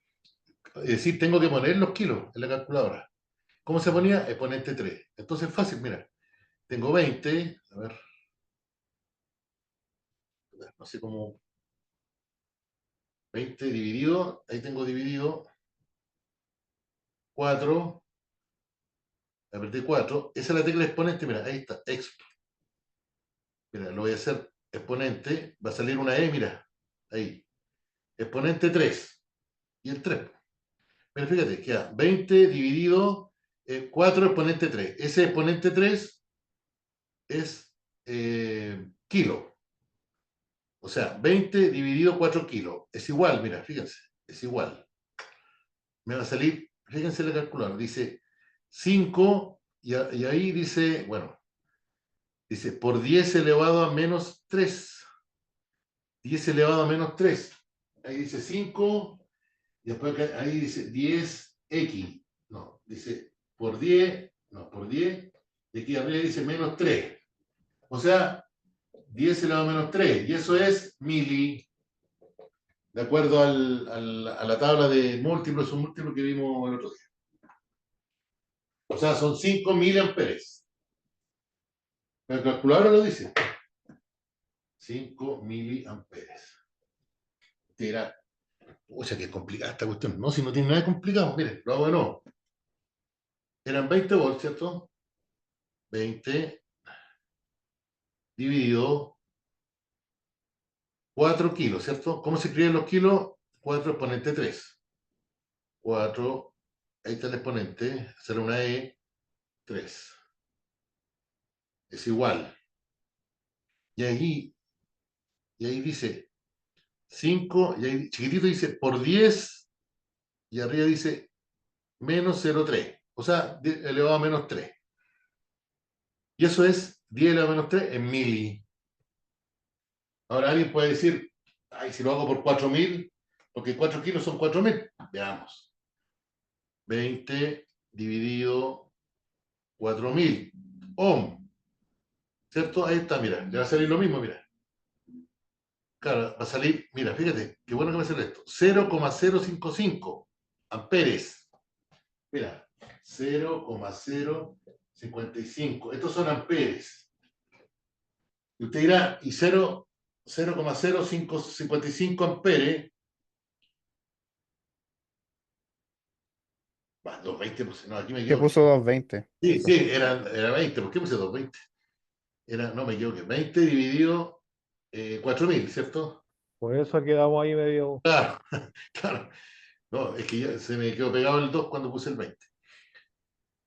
Es decir, tengo que poner los kilos en la calculadora. ¿Cómo se ponía? Exponente 3. Entonces es fácil, mira. Tengo 20, a ver, no sé cómo, 20 dividido, ahí tengo dividido 4, apreté 4, esa es la tecla exponente, mira, ahí está, exp. Mira, lo voy a hacer exponente, va a salir una E, mira, ahí. Exponente 3. Y el 3. Pero fíjate, queda 20 dividido 4 exponente 3. Ese exponente 3 es kilo. O sea, 20 dividido 4 kilos. Es igual, mira, fíjense, es igual. Me va a salir, fíjense la calculadora, dice 5 y ahí dice, bueno, dice por 10 elevado a menos 3. 10 elevado a menos 3. Ahí dice 5 y después ahí dice 10x. No, dice por 10, no, por 10. Y aquí arriba dice menos 3. O sea, 10 elevado a menos 3. Y eso es mili. De acuerdo a la tabla de múltiplos o múltiplos que vimos el otro día. O sea, son 5 miliamperes. La calculadora lo dice. 5 miliamperes. Tira. O sea, que es complicada esta cuestión. No, si no tiene nada de complicado. Miren, lo hago de nuevo. Eran 20 volts, ¿cierto? 20 dividido 4 kilos, ¿cierto? ¿Cómo se escriben los kilos? 4 exponente 3. 4, ahí está el exponente, será una E, 3. Es igual. Y ahí dice 5, y ahí chiquitito dice por 10, y arriba dice menos 0,3. O sea, elevado a menos 3. Y eso es 10 elevado a menos 3 en mili. Ahora alguien puede decir, ay, si lo hago por 4.000, porque 4 kilos son 4.000. Veamos. 20 dividido 4.000 ohm. ¿Cierto? Ahí está, mira. Le va a salir lo mismo, mira. Claro, va a salir, mira, fíjate, qué bueno que me sale esto. 0,055 amperes. Mira, 0,055. Estos son amperes. Y usted dirá, y 0,0555 amperes. Va, 220, pues, no, aquí me Que equivoqué. puso 220. Sí, sí, era 20. ¿Por qué puse 220? Era, no me equivoqué, 20 dividido 4.000, ¿cierto? Por eso quedamos ahí medio. Claro, claro. No, es que ya se me quedó pegado el 2 cuando puse el 20.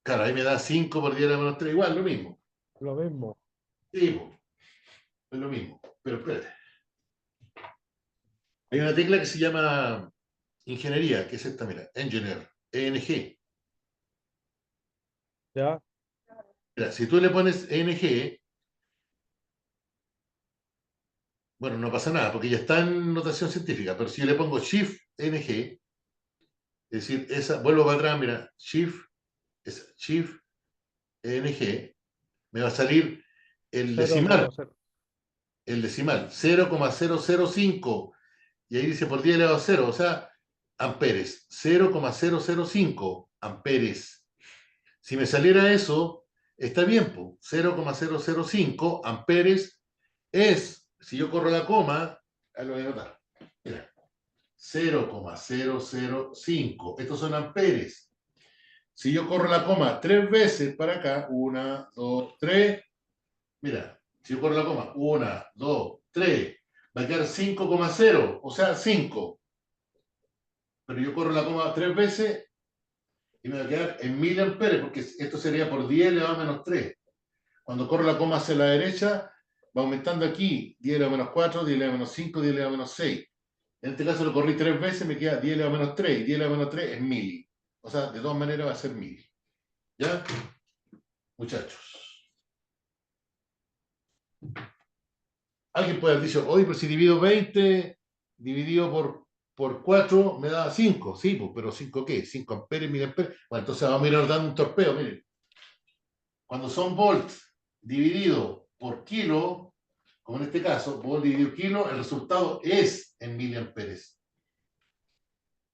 Claro, ahí me da 5 por 10 a la menos 3, igual, lo mismo. Lo mismo. Sí, po, es lo mismo. Pero espérate. Hay una tecla que se llama ingeniería, que es esta, mira, engineer, ENG. ¿Ya? Mira, si tú le pones ENG, bueno, no pasa nada, porque ya está en notación científica, pero si yo le pongo Shift NG, es decir, esa, vuelvo para atrás, mira, Shift NG, me va a salir el decimal, 0,0. el decimal, 0,005, y ahí dice por 10 elevado a 0, o sea, amperes, 0,005 amperes. Si me saliera eso, está bien, pues, 0,005 amperes es, si yo corro la coma, ahí lo voy a anotar, mira, 0,005, estos son amperes. Si yo corro la coma 3 veces para acá, 1, 2, 3, mira, si yo corro la coma 1, 2, 3, va a quedar 5,0, o sea, 5. Pero yo corro la coma 3 veces y me va a quedar en 1000 amperes, porque esto sería por 10 elevado a menos 3. Cuando corro la coma hacia la derecha, va aumentando aquí, 10 elevado a menos 4, 10 elevado a menos 5, 10 elevado a menos 6. En este caso lo corrí 3 veces, me queda 10 elevado a menos 3, y 10 elevado a menos 3 es 1000. O sea, de todas maneras va a ser 1000. ¿Ya? Muchachos. Alguien puede haber dicho, oye, pero si divido 20 dividido por 4 me da 5. Sí, pues, pero 5 ¿qué? 5 amperes, 1000 amperes. Bueno, entonces vamos a ir dando un torpeo, miren. Cuando son volts dividido por kilo, como en este caso, volt dividido kilo, el resultado es en miliamperes.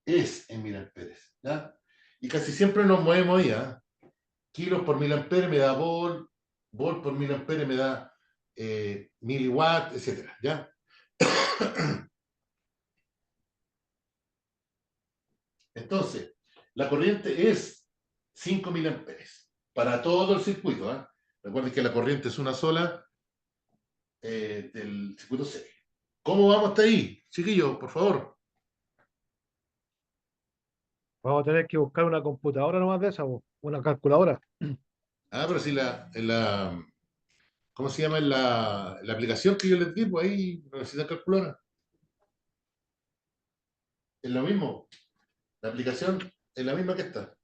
Es en miliamperes, ¿ya? Y casi siempre nos movemos ahí, ¿eh? Kilos por miliamperes me da volt, volt por miliamperes me da miliwatt, etcétera, ¿ya? Entonces, la corriente es 5 miliamperes para todo el circuito, ¿eh? Recuerden que la corriente es una sola del circuito serie. ¿Cómo vamos hasta ahí? Chiquillos, por favor. Vamos a tener que buscar una computadora nomás de esa, una calculadora. Ah, pero si ¿cómo se llama? La aplicación que yo les di, pues ahí no necesitan calculadora. Es lo mismo. La aplicación es la misma que esta.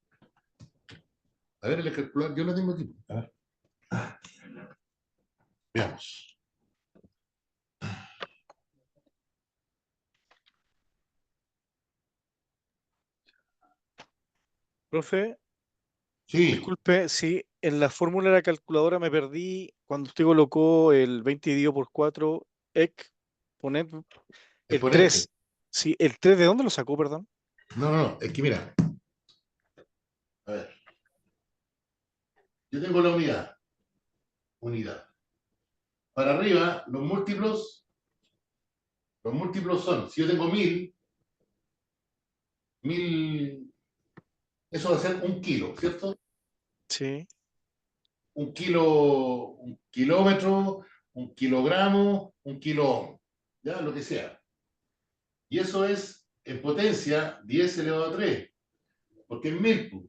A ver, el calculador, yo la tengo aquí. A ver. Veamos. Profe, Sí, disculpe, si en la fórmula de la calculadora me perdí cuando usted colocó el 20 dividido por 4, exponent, el exponente. 3. Sí, el 3, ¿de dónde lo sacó, perdón? No, no, no, es que mira. A ver. Yo tengo la unidad. Para arriba, los múltiplos son, si yo tengo 1000, eso va a ser 1 kilo, ¿cierto? Sí, Un kilo, 1 kilómetro, 1 kilogramo, 1 kilo, ya, lo que sea. Y eso es en potencia 10 elevado a 3, porque es 1000, pues.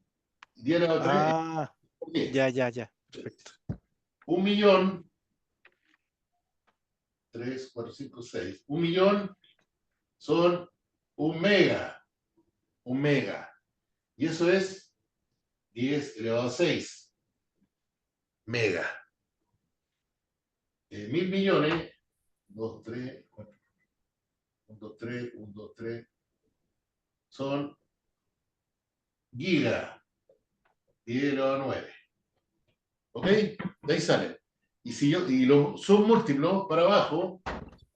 10 elevado a 3 ah, por 10. ya, perfecto. 1.000.000, 3, 4, 5, 6. 1.000.000 son 1 mega. 1 mega. Y eso es 10 elevado a 6 mega. 1.000.000.000, 2, 3, 4, 1, 2, 3, 1, 2, 3, son giga, 10 elevado a 9. ¿Ok? De ahí sale. Y si yo, y los submúltiplos para abajo,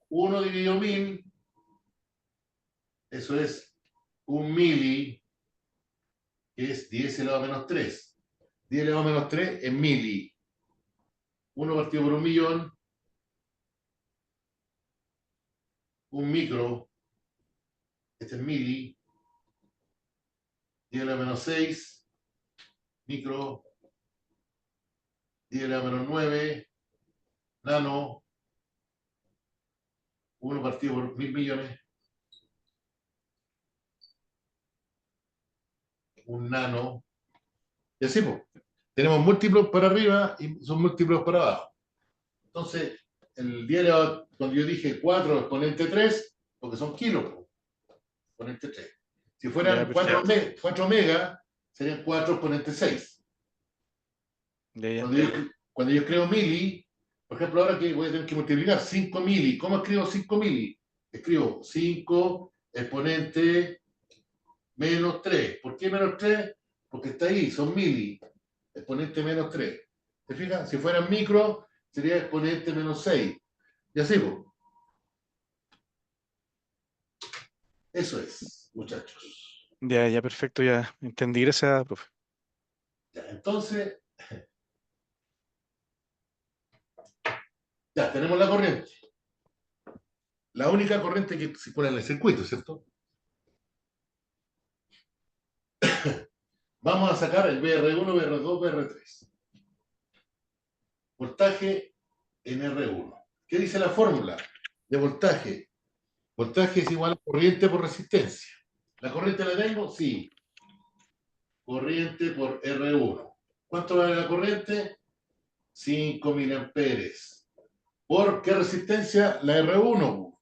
1 dividido 1000, eso es 1 mili, que es 10 elevado a menos 3. 10 elevado a menos 3 es mili. 1 partido por 1.000.000, un micro, este es mili. 10 elevado a menos 6, micro. 10 elevado a menos 9, nano. 1 partido por 1.000.000.000, un nano. Y así, pues. Tenemos múltiplos para arriba y son múltiplos para abajo. Entonces, el 10 elevado, cuando yo dije 4 exponente 3, porque son kilos, pues, exponente 3. Si Ya, fueran perfecto. 4 megas, serían 4 exponente 6. Ya. Cuando yo escribo mili, por ejemplo, ahora que voy a tener que multiplicar 5 mili, ¿cómo escribo 5 mili? Escribo 5 exponente menos 3. ¿Por qué menos 3? Porque está ahí, son mili. Exponente menos 3. ¿Te fijas? Si fueran micro, sería exponente menos 6. Y así, pues. Eso es, muchachos. Ya, perfecto, ya entendí. Gracias, profe. Ya, entonces, ya tenemos la corriente. La única corriente que se pone en el circuito, ¿cierto? Vamos a sacar el BR1, BR2, BR3. Voltaje en R1. ¿Qué dice la fórmula de voltaje? Voltaje es igual a corriente por resistencia. ¿La corriente la tengo? Sí. Corriente por R1. ¿Cuánto vale la corriente? 5 miliamperes. ¿Por qué resistencia? La R1.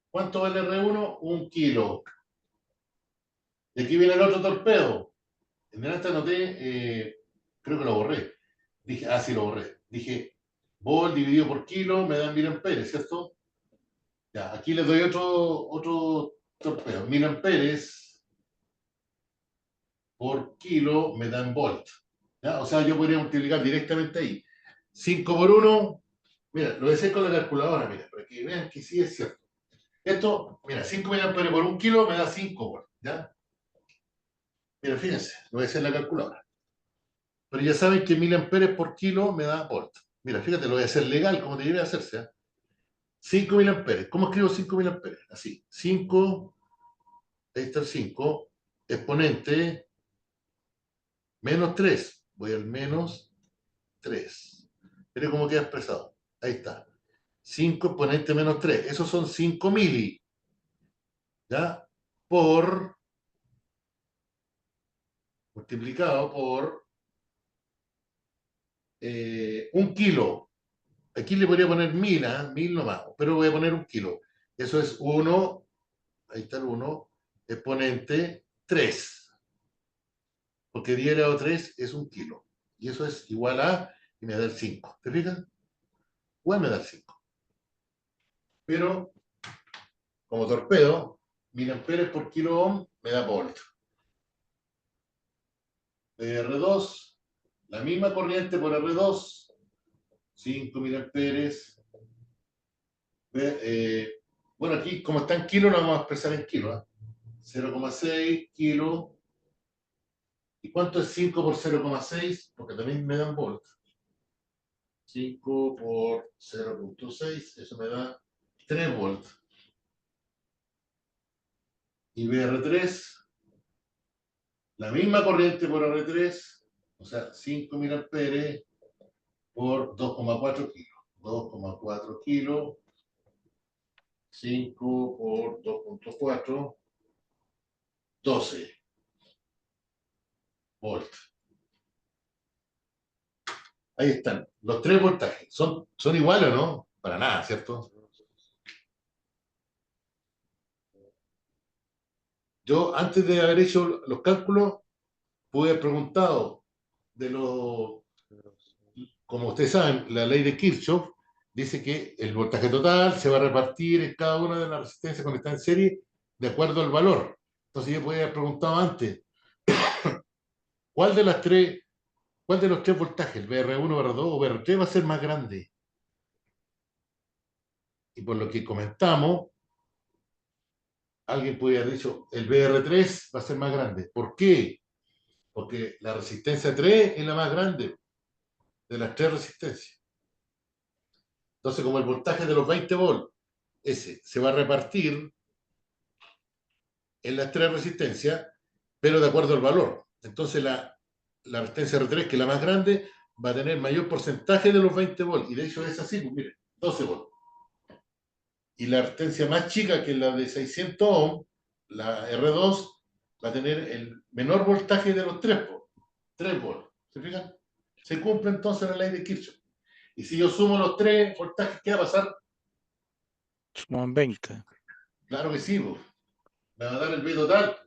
¿Cuánto vale R1? 1 kilo. Y aquí viene el otro torpedo. En delante anoté, creo que lo borré. Dije, sí, lo borré. Dije, volt dividido por kilo me dan miliamperes, ¿cierto? Ya, aquí les doy otro torpedo. Miliamperes por kilo me dan volt. ¿Ya? O sea, yo podría multiplicar directamente ahí. 5 por 1, mira, lo voy a hacer con la calculadora, mira, para que vean que sí es cierto. Esto, mira, 5 miliamperes por 1 kilo me da 5 volt, ¿ya? Mira, fíjense, lo voy a hacer en la calculadora. Pero ya saben que miliamperes por kilo me da volt. Mira, fíjate, lo voy a hacer legal, como debería hacerse, ¿eh? 5 miliamperes. ¿Cómo escribo 5 miliamperes? Así, 5, ahí está el 5, exponente, menos 3. Voy al menos 3. Mire cómo queda expresado. Ahí está. 5 exponente menos 3. Esos son 5 mili. ¿Ya? Por multiplicado por 1 kilo. Aquí le podría poner 1000, ¿eh? 1000 nomás, pero voy a poner 1 kilo. Eso es 1, ahí está el 1, exponente 3. Porque 10 elevado a 3 es 1 kilo. Y eso es igual a, y me da el 5. ¿Te fijas? Igual me da el 5. Pero, como torpedo, 1000 amperes por kilo ohm me da volt. R2, la misma corriente por R2, 5000 amperes. Bueno, aquí como está en kilo, lo vamos a expresar en kilo. 0,6 kilo. ¿Y cuánto es 5 por 0,6? Porque también me dan volt. 5 por 0,6, eso me da 3 volts. Y VR3, la misma corriente por R3, o sea, 5000 amperes por 2,4 kilos. 2,4 kilos, 5 por 2,4, 12 volts. Ahí están, los 3 voltajes. ¿Son iguales o no? Para nada, ¿cierto? Yo, antes de haber hecho los cálculos, pude haber preguntado de los... Como ustedes saben, la ley de Kirchhoff dice que el voltaje total se va a repartir en cada una de las resistencias conectadas en serie de acuerdo al valor. Entonces yo podía haber preguntado antes, ¿cuál de los tres voltajes, el VR1, VR2 o VR3 va a ser más grande? Y por lo que comentamos, alguien puede haber dicho, el VR3 va a ser más grande. ¿Por qué? Porque la resistencia 3 es la más grande de las 3 resistencias. Entonces, como el voltaje de los 20 volts, ese se va a repartir en las 3 resistencias, pero de acuerdo al valor. Entonces, la resistencia R3, que es la más grande, va a tener mayor porcentaje de los 20 volts. Y de hecho es así, pues miren, 12 volts. Y la resistencia más chica, que es la de 600 ohm, la R2, va a tener el menor voltaje de los 3 volts. 3 volts. ¿Se fijan? Se cumple entonces la ley de Kirchhoff. Y si yo sumo los 3 voltajes, ¿qué va a pasar? Suman 20. Claro que sí, pues. Me va a dar el B total.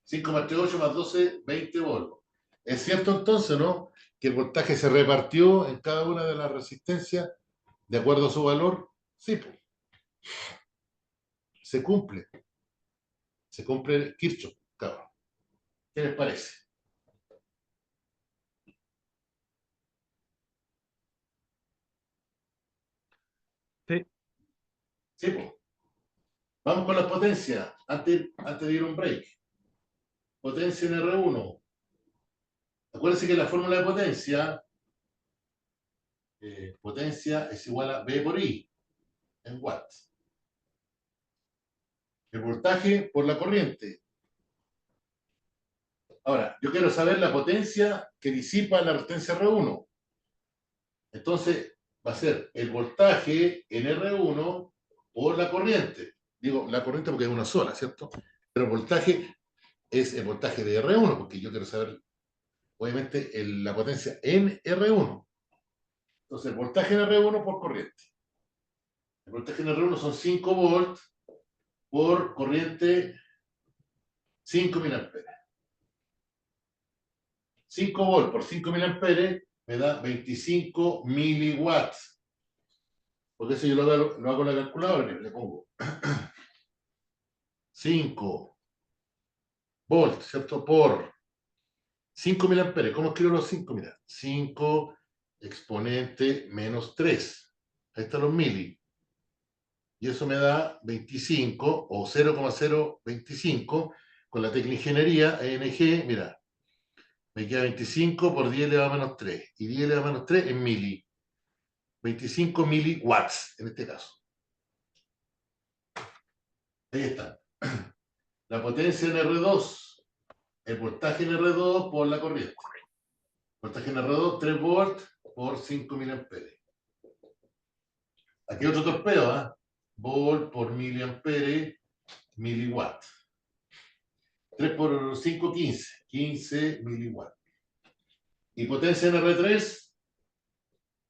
5 más 3, 8 más 12, 20 volts. ¿Es cierto entonces, no? Que el voltaje se repartió en cada una de las resistencias de acuerdo a su valor. Sí, pues. Se cumple. Se cumple Kirchhoff, cabrón. ¿Qué les parece? Sí, Sí, pues. Vamos con las potencias, antes de ir a un break. Potencia en R1. Acuérdense que la fórmula de potencia es igual a V por I, en watts. El voltaje por la corriente. Ahora, yo quiero saber la potencia que disipa la resistencia R1. Entonces, va a ser el voltaje en R1 por la corriente. Digo, la corriente porque es una sola, ¿cierto? Pero el voltaje es el voltaje de R1, porque yo quiero saber, obviamente, la potencia en R1. Entonces, el voltaje en R1 por corriente. El voltaje en R1 son 5 volts por corriente 5000 amperes. 5 volts por 5000 amperes me da 25 miliwatts. Porque eso yo lo hago en la calculadora, le pongo 5 volts, ¿cierto? Por 5000 amperes. ¿Cómo escribo los 5? Mira, 5 exponente menos 3. Ahí están los mili. Y eso me da 25 o 0,025 con la técnica ingeniería ENG, mira, me queda 25 por 10 elevado a menos 3. Y 10 elevado a menos 3 en mili. 25 miliwatts en este caso. Ahí está. La potencia en R2, el voltaje en R2 por la corriente. Voltaje en R2, 3 volts por 5000 amperes. Aquí otro torpedo, ¿eh? Volt por miliamperes, miliwatts. 3 por 5, 15. 15 miliwatt. Y potencia en R3,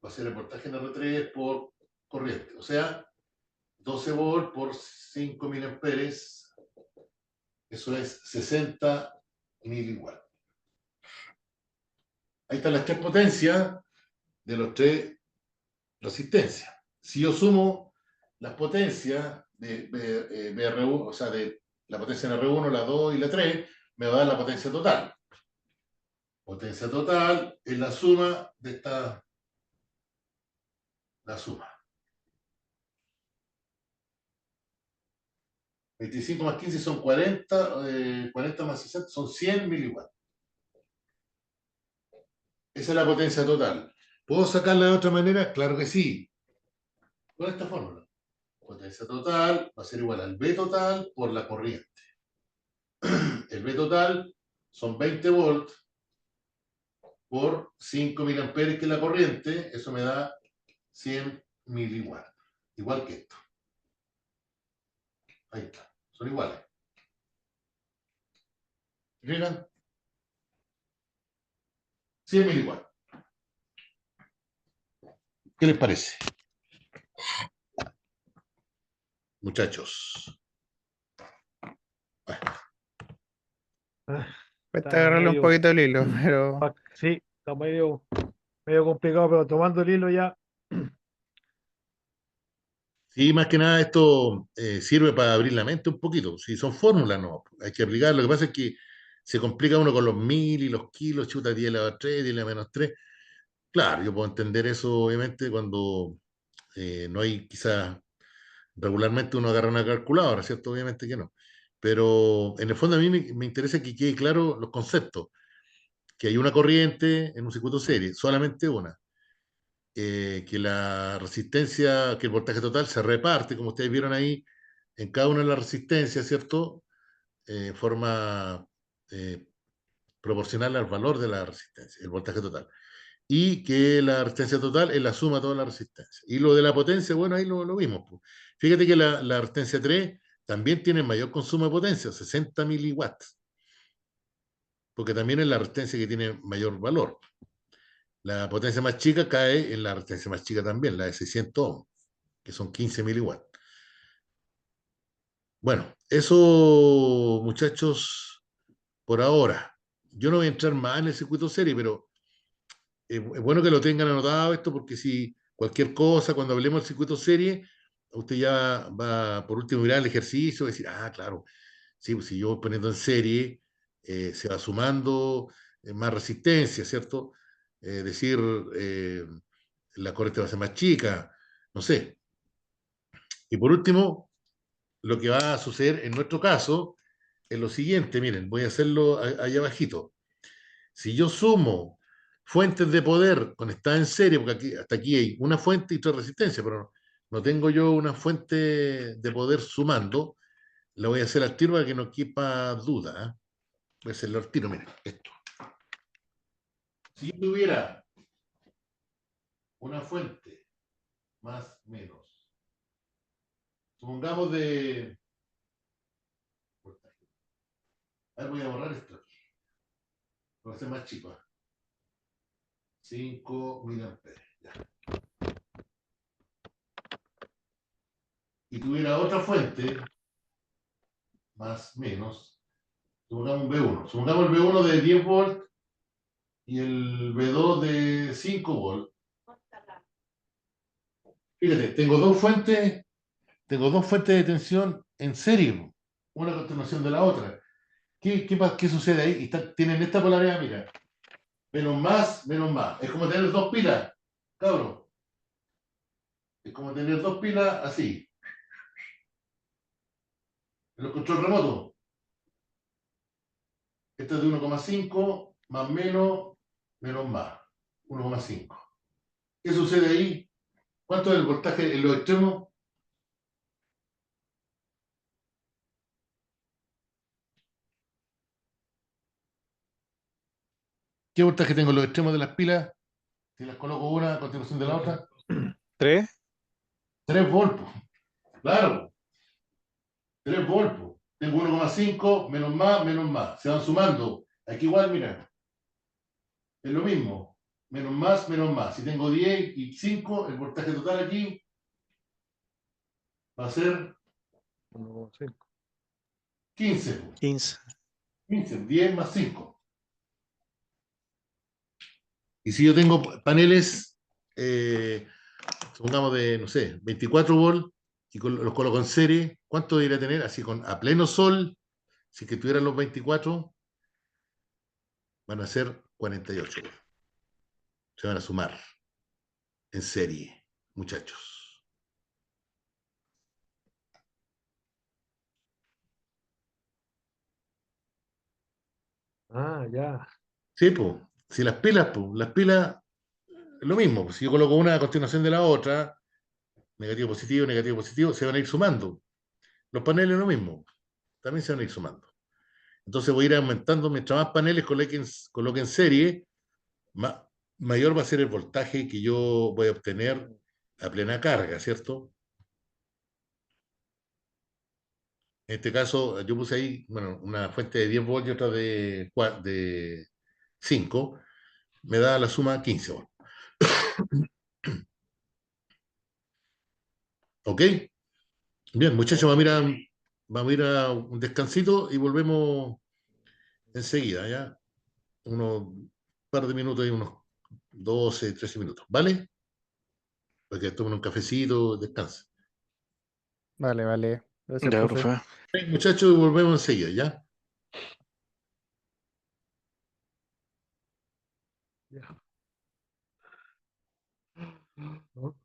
va a ser el voltaje en R3 por corriente. O sea, 12 volt por 5 miliamperes. Eso es 60 miliwatt. Ahí están las tres potencias de los tres resistencias. Si yo sumo las potencias de BR1, o sea, de la potencia en R1, la 2 y la 3, me va a dar la potencia total. Potencia total es la suma de esta, la suma. 25 más 15 son 40, 40 más 60 son 100 miliwatts. Esa es la potencia total. ¿Puedo sacarla de otra manera? Claro que sí. Con esta fórmula. Potencia total va a ser igual al V total por la corriente. El V total son 20 volts por 5 miliamperes que es la corriente. Eso me da 100 miliwatts. Igual que esto. Ahí está. Son iguales. ¿Fijan? 100 miliwatts. ¿Qué les parece? Muchachos. Cuesta Está agarrarle un medio, poquito el hilo, pero sí, está medio complicado, pero tomando el hilo ya. Sí, más que nada esto sirve para abrir la mente un poquito. Si son fórmulas, no, hay que aplicar. Lo que pasa es que se complica uno con los mil y los kilos, chuta, 10 a la 3, 10 a la menos 3. Claro, yo puedo entender eso, obviamente, cuando no hay, quizás, regularmente uno agarra una calculadora, ¿cierto? Obviamente que no. Pero en el fondo a mí me interesa que quede claro los conceptos, que hay una corriente en un circuito serie, solamente una. Que la resistencia, que el voltaje total se reparte, como ustedes vieron ahí, en cada una de las resistencias, ¿cierto? En forma proporcional al valor de la resistencia, el voltaje total. Y que la resistencia total es la suma de toda la resistencia. Y lo de la potencia, bueno, ahí lo vimos. Pues. Fíjate que la resistencia 3 también tiene mayor consumo de potencia, 60 miliwatts, porque también es la resistencia que tiene mayor valor. La potencia más chica cae en la resistencia más chica también, la de 600 ohms, que son 15 miliwatts. Bueno, eso, muchachos, por ahora. Yo no voy a entrar más en el circuito serie, pero es bueno que lo tengan anotado esto, porque si cualquier cosa, cuando hablemos del circuito serie, usted ya va, por último, mirar el ejercicio y decir, ah, claro, sí, pues si yo voy poniendo en serie, se va sumando más resistencia, ¿cierto? Decir, la corriente va a ser más chica, no sé. Y por último, lo que va a suceder en nuestro caso es lo siguiente, miren, voy a hacerlo allá abajito. Si yo sumo fuentes de poder conectadas en serie, porque aquí, hasta aquí hay una fuente y otra resistencia, pero no tengo yo una fuente de poder sumando, la voy a hacer al tiro para que no quepa duda. ¿Eh? Voy a hacerlo al tiro, miren, esto. Si yo tuviera una fuente más menos, supongamos de... A ver, voy a borrar esto aquí. Voy a hacer más chico. 5 miliamperes. Ya. Y tuviera otra fuente, más menos, supongamos un B1. Supongamos el B1 de 10 volts y el B2 de 5 volts. Fíjate, tengo dos fuentes de tensión en serie, una a continuación de la otra. ¿Qué sucede ahí? Tienen esta polaridad, mira. Menos más, menos más. Es como tener dos pilas, cabrón. Es como tener dos pilas así. En los control remotos. Esta es de 1,5 más menos, menos más. 1,5. ¿Qué sucede ahí? ¿Cuánto es el voltaje en los extremos? ¿Qué voltaje tengo en los extremos de las pilas? Si las coloco una a continuación de la otra. 3. 3 volts. Claro. 3 volts. Tengo 1,5, menos más. Se van sumando. Aquí igual, mira, es lo mismo. Menos más, menos más. Si tengo 10 y 5, el voltaje total aquí va a ser 1,5. 15. 15. 15, 10 más 5. Y si yo tengo paneles, supongamos de, no sé, 24 volts, y los coloco en serie, ¿cuánto debería tener? Así a pleno sol, si que tuvieran los 24, van a ser 48 volts. Se van a sumar en serie, muchachos. Ah, ya. Sí, pues, si las pilas, lo mismo, pues, si yo coloco una a continuación de la otra, negativo, positivo, se van a ir sumando. Los paneles lo mismo, también se van a ir sumando. Entonces voy a ir aumentando, mientras más paneles coloque en serie, mayor va a ser el voltaje que yo voy a obtener a plena carga, ¿cierto? En este caso, yo puse ahí, bueno, una fuente de 10 volts y otra de 5, me da la suma 15 volts. ¿Ok? Bien, muchachos, vamos a ir a un descansito y volvemos enseguida, ¿ya? Unos par de minutos y unos 12, 13 minutos, ¿vale? Para que tomen un cafecito, descansen. Vale, vale. Gracias, Ya, profe. profe. Bien, muchachos, volvemos enseguida, ¿ya? Ya. ¿No?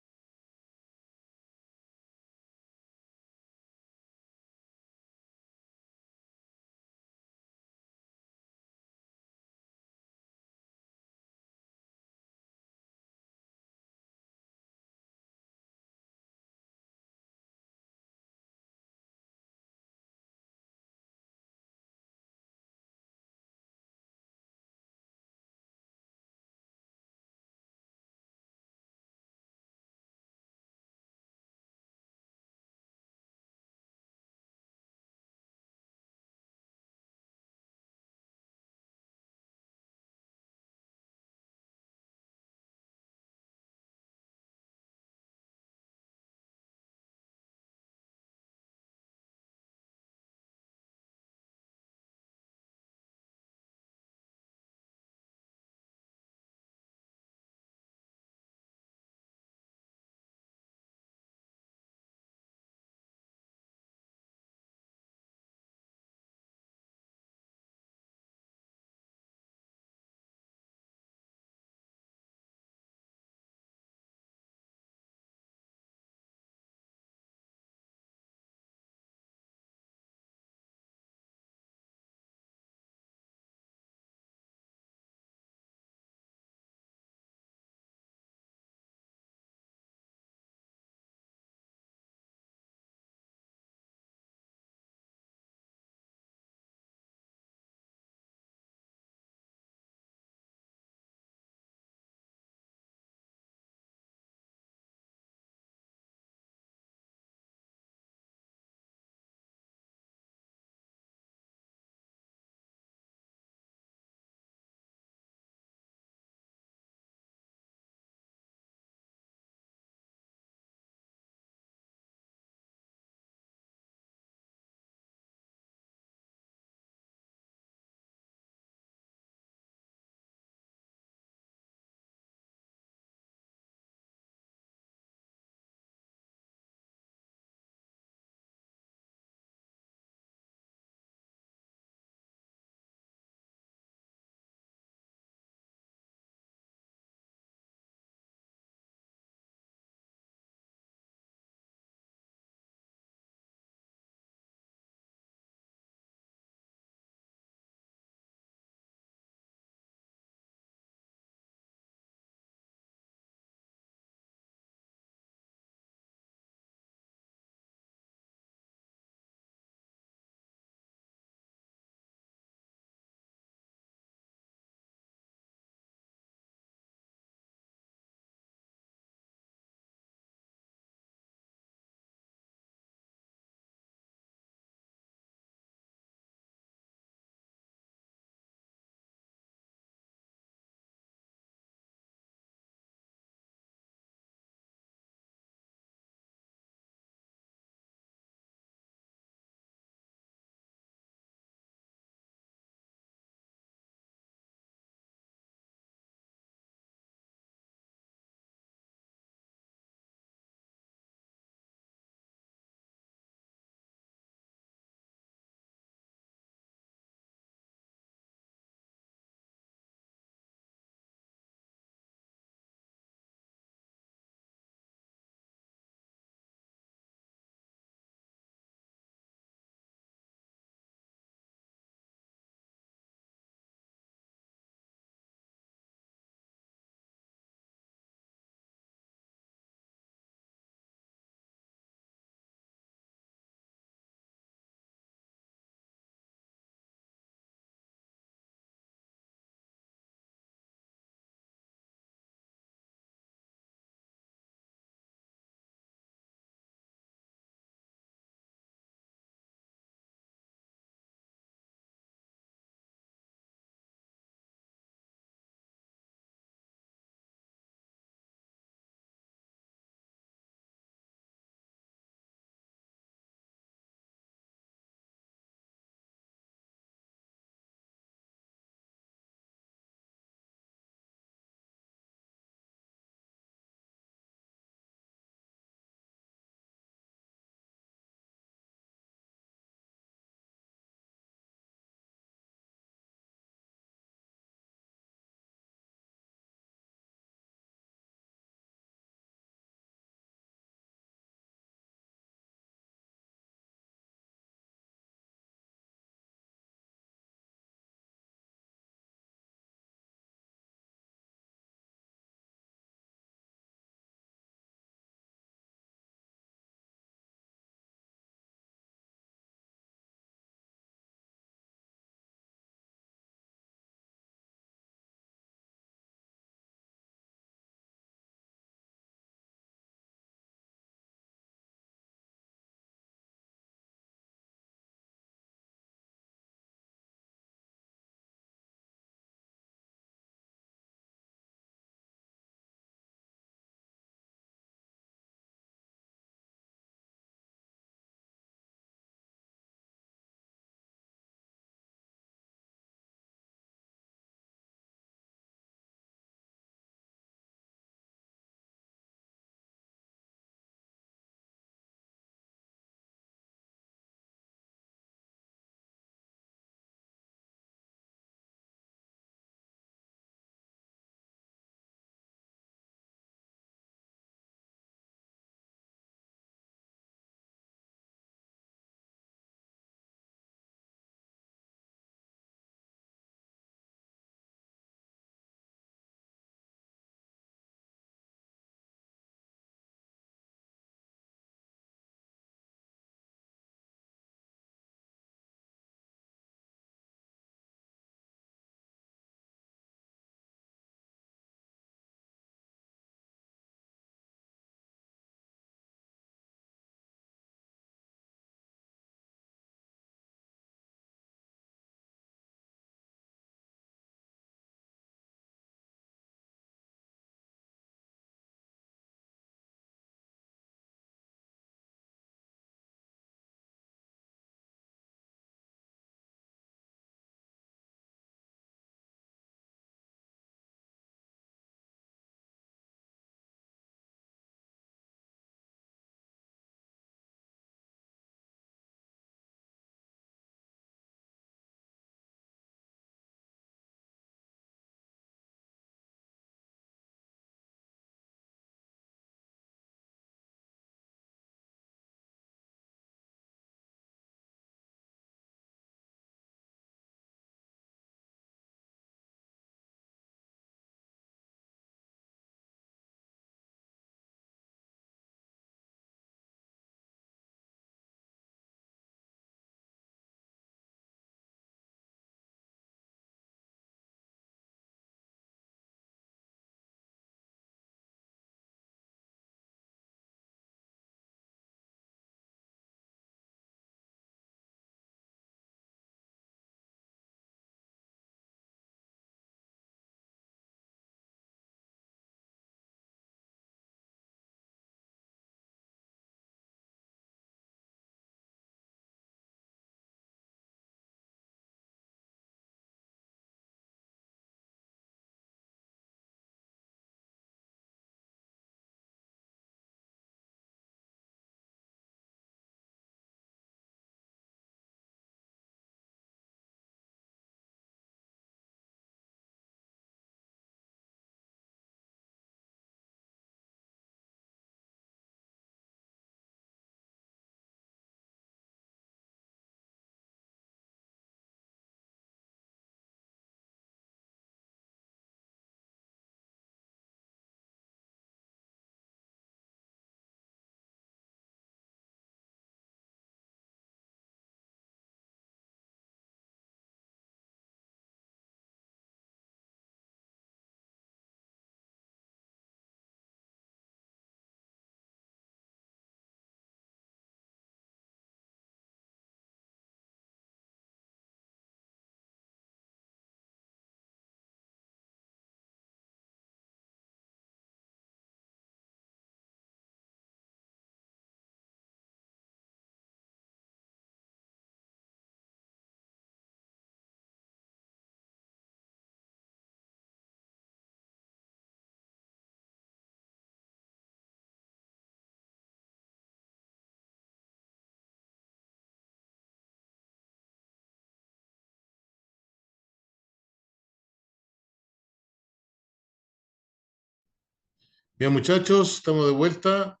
Bien, muchachos, estamos de vuelta.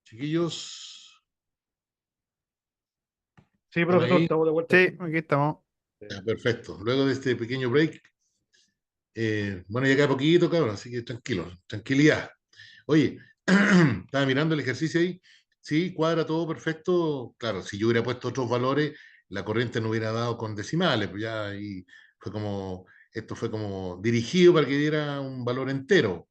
Chiquillos, Sí, ¿están profesor, ahí? estamos de vuelta. Sí, aquí estamos. Ya, perfecto. Luego de este pequeño break, bueno, ya queda poquito, cabrón, así que tranquilo, tranquilidad. Oye, estaba mirando el ejercicio ahí. Sí, cuadra todo perfecto. Claro, si yo hubiera puesto otros valores, la corriente no hubiera dado con decimales, pues ya ahí fue como, esto fue como dirigido para que diera un valor entero,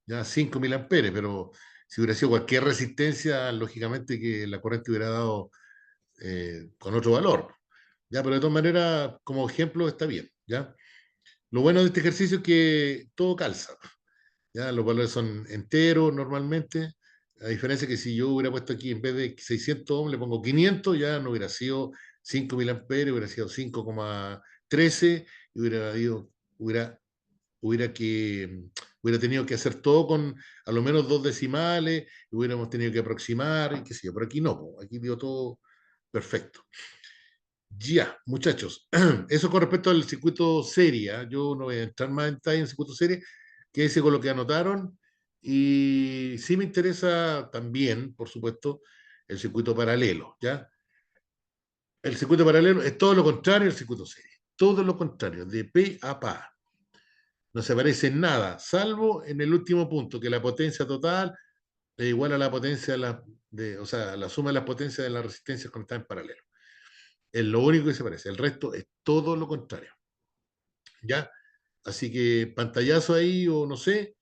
ya 5.000 amperes, pero si hubiera sido cualquier resistencia, lógicamente que la corriente hubiera dado con otro valor. Ya, pero de todas maneras, como ejemplo, está bien, ¿ya? Lo bueno de este ejercicio es que todo calza. ¿Ya? Los valores son enteros normalmente, a diferencia que si yo hubiera puesto aquí en vez de 600 ohms, le pongo 500, ya no hubiera sido 5.000 amperes, hubiera sido 5,13 y hubiera, hubiera, que, hubiera tenido que hacer todo con a lo menos dos decimales, y hubiéramos tenido que aproximar, y qué sé yo, pero aquí no, aquí dio todo perfecto. Ya, muchachos, eso con respecto al circuito serie. ¿Ah? Yo no voy a entrar más en detalle en el circuito serie, quédese con lo que anotaron. Y sí me interesa también, por supuesto, el circuito paralelo, ¿ya? El circuito paralelo es todo lo contrario al circuito serie. Todo lo contrario, de pe a pa. No se parece en nada, salvo en el último punto, que la potencia total es igual a la potencia o sea, la suma de las potencias de las resistencias cuando están en paralelo. Es lo único que se parece. El resto es todo lo contrario. ¿Ya? Así que pantallazo ahí o no sé,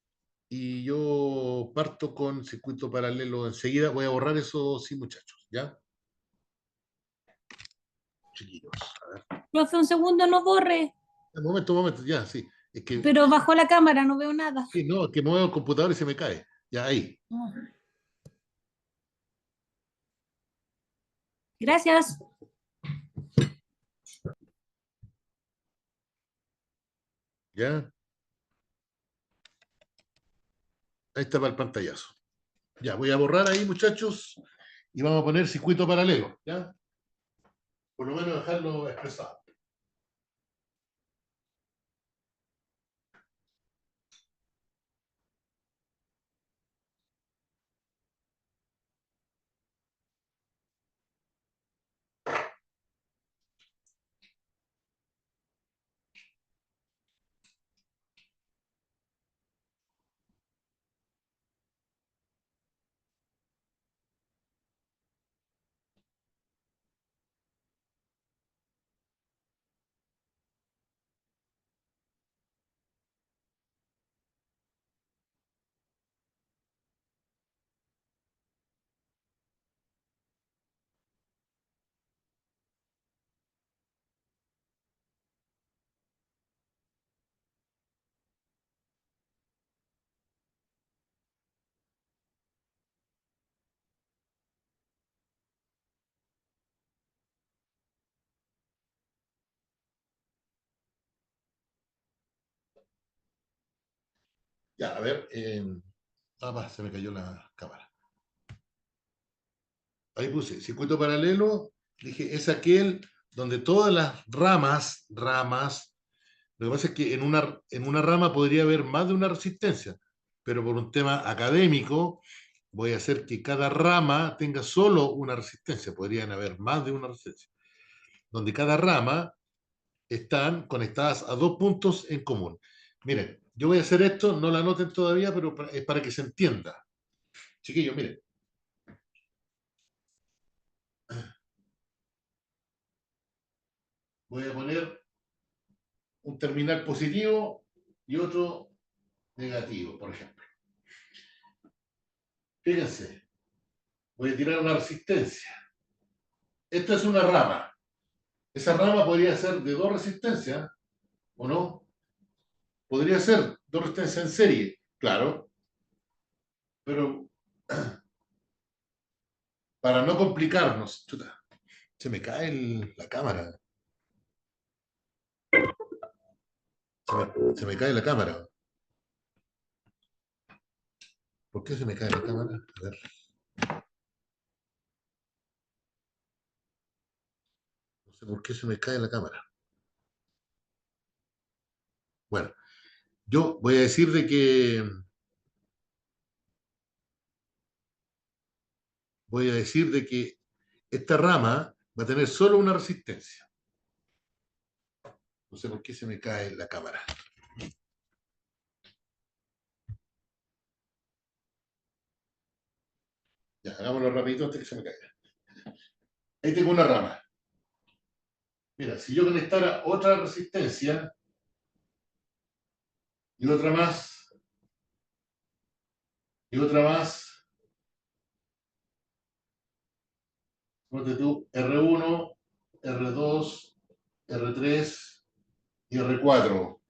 y yo parto con circuito paralelo enseguida. Voy a borrar eso, sí, muchachos, ¿ya? Chiquillos. A ver. Profe, un segundo, no borre, Un momento, ya, sí. Es que, pero bajó la cámara, no veo nada. sí, no, es que muevo el computador y se me cae. Ya, ahí. Gracias. ¿Ya? Ahí está para el pantallazo. Ya, voy a borrar ahí, muchachos, y vamos a poner circuito paralelo, ¿ya? Por lo menos dejarlo expresado. Ya, a ver. Se me cayó la cámara. Ahí puse circuito paralelo, dije, es aquel donde todas las ramas, lo que pasa es que en una rama podría haber más de una resistencia, pero por un tema académico voy a hacer que cada rama tenga solo una resistencia, podrían haber más de una resistencia, donde cada rama están conectadas a dos puntos en común. Miren, yo voy a hacer esto, no la anoten todavía, pero es para que se entienda. Chiquillos, miren, voy a poner un terminal positivo y otro negativo, por ejemplo. Fíjense, voy a tirar una resistencia. Esta es una rama. Esa rama podría ser de dos resistencias, ¿o no? Podría ser dos resistencias en serie, claro, pero para no complicarnos, chuta, se me cae la cámara. Se me cae la cámara. ¿Por qué se me cae la cámara? A ver. No sé por qué se me cae la cámara. Bueno, yo voy a decir de que voy a decir de que esta rama va a tener solo una resistencia. No sé por qué se me cae la cámara. Ya, hagámoslo rapidito antes que se me caiga. Ahí tengo una rama. Mira, si yo conectara otra resistencia y otra más, y otra más, ponte tú, R1, R2, R3 y R4.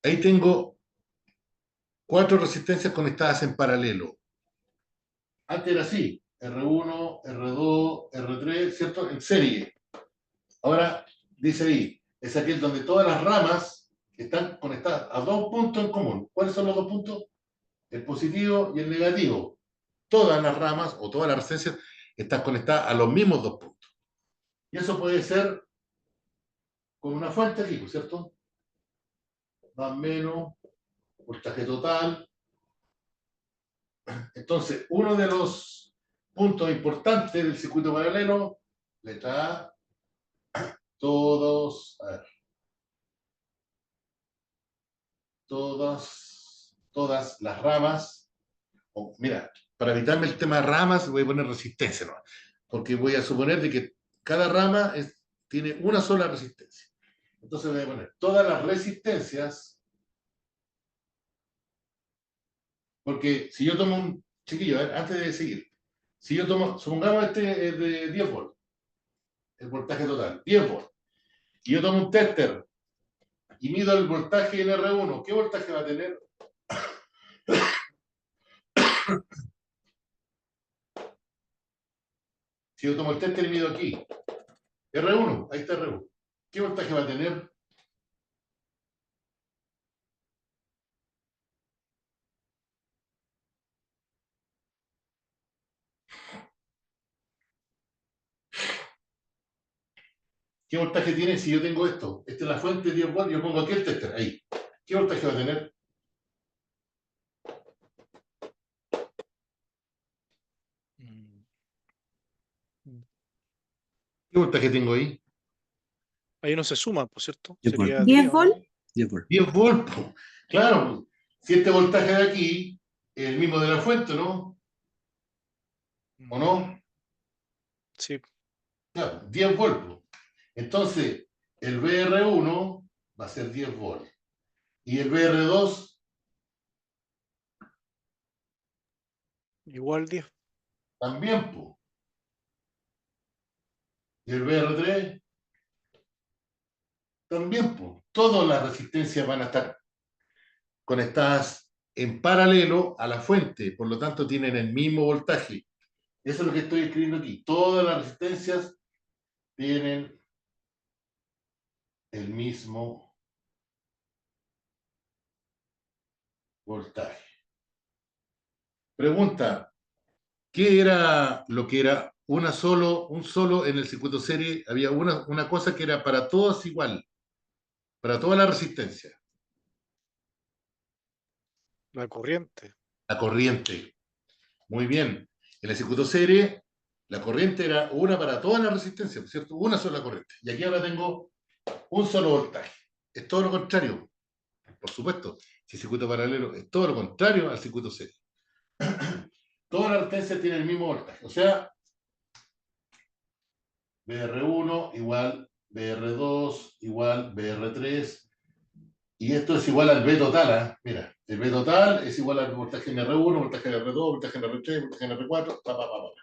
Ahí tengo 4 resistencias conectadas en paralelo. Antes era así, R1, R2, R3, ¿cierto? En serie. Ahora, dice ahí, es aquel donde todas las ramas están conectadas a 2 puntos en común. ¿Cuáles son los 2 puntos? El positivo y el negativo. Todas las ramas o todas las resistencias están conectadas a los mismos 2 puntos. Y eso puede ser con una fuente aquí, ¿cierto? Más menos, voltaje total. Entonces, uno de los puntos importantes del circuito paralelo, letra A, todas las ramas, mira, para evitarme el tema de ramas, voy a poner resistencia, ¿no? Porque voy a suponer de que cada rama tiene una sola resistencia. Entonces voy a poner todas las resistencias, porque si yo tomo un, chiquillo, antes de seguir, si yo tomo, supongamos este es de 10 volts, el voltaje total, 10 volts, y yo tomo un tester y mido el voltaje en R1, ¿qué voltaje va a tener? Si yo tomo el tester y mido aquí, R1, ahí está R1, ¿qué voltaje va a tener? ¿Qué voltaje tiene si yo tengo esto? Esta es la fuente de 10 volts, yo pongo aquí el tester, ahí. ¿Qué voltaje va a tener? ¿Qué voltaje tengo ahí? Ahí no se suma, por cierto. 10 Sería 10 10, ¿o no? volt. 10 volts. 10 volts. Claro, si este voltaje de aquí es el mismo de la fuente, ¿no? ¿O no? Sí. Claro, 10 volts. Entonces, el VR1 va a ser 10 volts. Y el VR2 Igual 10. también, pues. Y el VR3 también, pues. Todas las resistencias van a estar conectadas en paralelo a la fuente, por lo tanto tienen el mismo voltaje. Eso es lo que estoy escribiendo aquí. Todas las resistencias tienen el mismo voltaje. Pregunta, ¿qué era lo que era un solo en el circuito serie? Había una cosa que era para todos igual, para toda la resistencia, La corriente. la corriente. Muy bien. En el circuito serie, la corriente era una para toda la resistencia, ¿cierto? Una sola corriente. Y aquí ahora tengo un solo voltaje. Es todo lo contrario, por supuesto. Si el circuito paralelo es todo lo contrario al circuito serie. Todas las resistencias tienen el mismo voltaje. O sea, BR1 igual BR2 igual BR3. Y esto es igual al B total. ¿Eh? Mira, el B total es igual al voltaje en R1, voltaje en R2, voltaje en R3, voltaje en R4,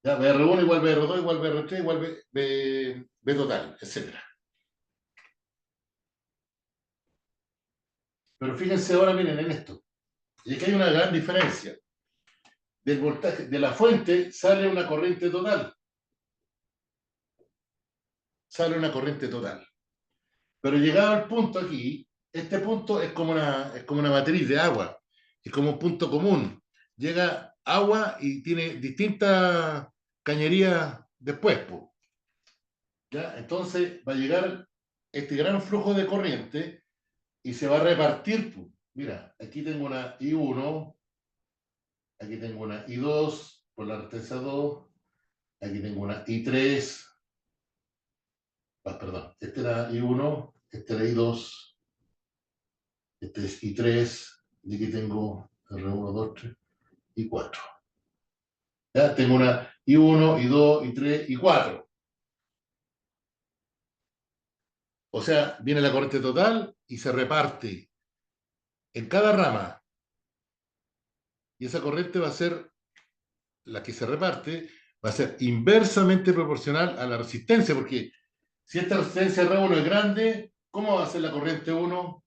Ya, BR1 igual BR2 igual BR3 igual B total, etc. Pero fíjense ahora, miren en esto. Y es que hay una gran diferencia. Del voltaje, de la fuente sale una corriente total. Sale una corriente total. Pero llegado al punto aquí, este punto es como una matriz de agua. Es como un punto común. Llega agua y tiene distintas cañerías después. Po. ¿Ya? Entonces va a llegar este gran flujo de corriente y se va a repartir. Po. Mira, aquí tengo una I1, aquí tengo una I2 por la resistencia 2, aquí tengo una I3, perdón, este era I1, este era I2, este es I3, y aquí tengo R1, 2, 3, I4. ¿Ya? Tengo una I1, I2, I3, I4. O sea, viene la corriente total y se reparte en cada rama. Y esa corriente va a ser, la que se reparte, va a ser inversamente proporcional a la resistencia, porque si esta resistencia R1 es grande, ¿cómo va a ser la corriente 1?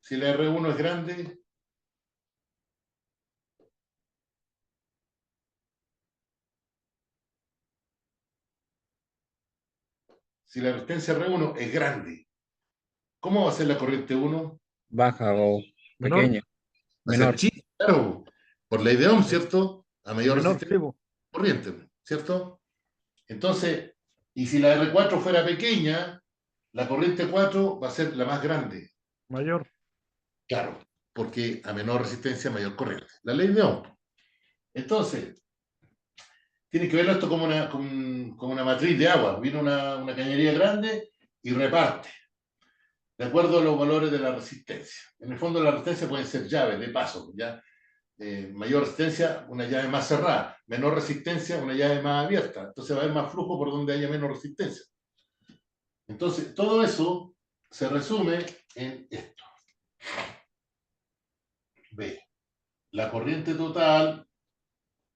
Si la R1 es grande, si la resistencia R1 es grande, ¿cómo va a ser la corriente 1? Baja o Menor, pequeña, Va a ser menor. chica, claro, por ley de Ohm, ¿cierto? A mayor menor, sí, resistencia po. corriente, ¿cierto? Entonces, y si la R4 fuera pequeña, la corriente 4 va a ser la más grande. Mayor. Claro, porque a menor resistencia, mayor corriente. La ley de Ohm. Entonces, tiene que verlo esto como una matriz de agua. Viene una cañería grande y reparte, de acuerdo a los valores de la resistencia. En el fondo, la resistencia pueden ser llaves de paso, ¿ya? Mayor resistencia, una llave más cerrada. Menor resistencia, una llave más abierta. Entonces va a haber más flujo por donde haya menos resistencia. Entonces, todo eso se resume en esto. B. La corriente total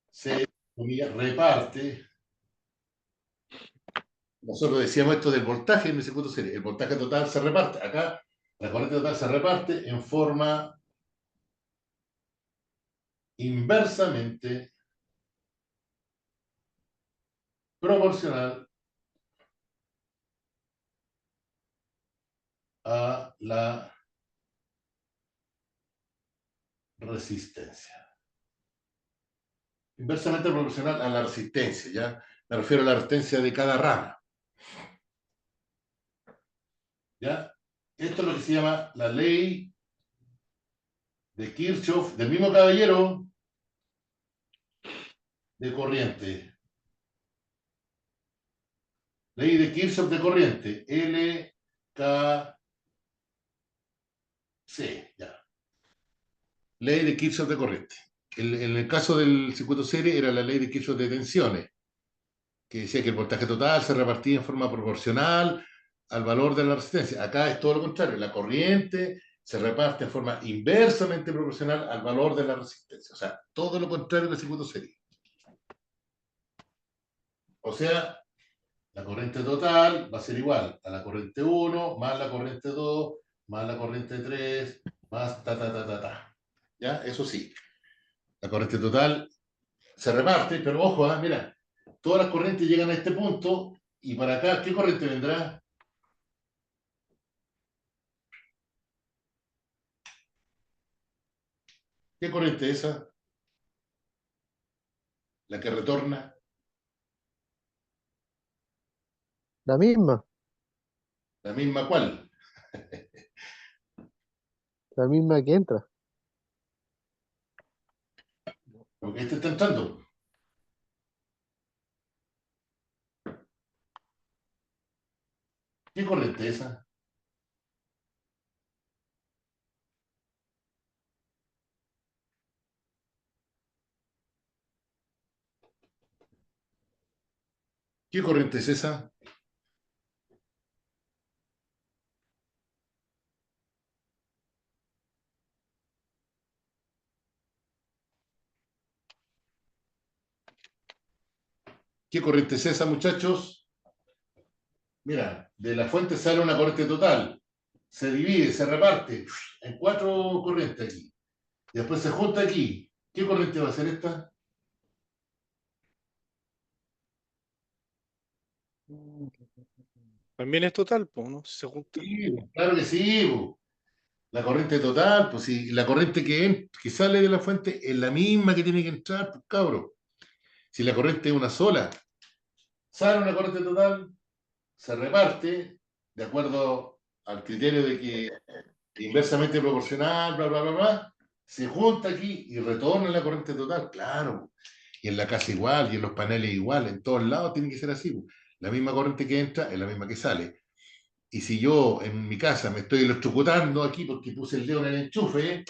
se reparte. Nosotros decíamos esto del voltaje en el circuito serie. El voltaje total se reparte. Acá la corriente total se reparte en forma inversamente proporcional a la resistencia. Inversamente proporcional a la resistencia, ¿ya? Me refiero a la resistencia de cada rama. ¿Ya? Esto es lo que se llama la ley de Kirchhoff, del mismo caballero de corriente. Ley de Kirchhoff de corriente. LKC, ya. Ley de Kirchhoff de corriente. En el caso del circuito serie era la ley de Kirchhoff de tensiones, que decía que el voltaje total se repartía en forma proporcional al valor de la resistencia. Acá es todo lo contrario, la corriente se reparte en forma inversamente proporcional al valor de la resistencia. O sea, todo lo contrario del circuito serie. O sea, la corriente total va a ser igual a la corriente 1 más la corriente 2 más la corriente 3 más ta. ¿Ya? Eso sí, la corriente total se reparte, pero ojo, mira, todas las corrientes llegan a este punto y para acá, ¿qué corriente vendrá? ¿Qué corriente es esa? La que retorna. La misma, ¿La misma cuál? la misma que entra. Porque este está entrando. ¿Qué corriente es esa? ¿Qué corriente es esa? ¿Qué corriente es esa, muchachos? Mira, de la fuente sale una corriente total. Se divide, se reparte en 4 corrientes aquí. Y después se junta aquí. ¿Qué corriente va a ser esta? También es total, pues, ¿no? Se junta. Sí, claro que sí. La corriente total, pues sí, la corriente que sale de la fuente es la misma que tiene que entrar, pues cabro. Si la corriente es una sola, sale una corriente total, se reparte de acuerdo al criterio de que inversamente proporcional, bla, bla, bla, bla, se junta aquí y retorna la corriente total, claro. Y en la casa igual, y en los paneles igual, en todos lados tiene que ser así. La misma corriente que entra es la misma que sale. Y si yo en mi casa me estoy electrocutando aquí porque puse el dedo en el enchufe,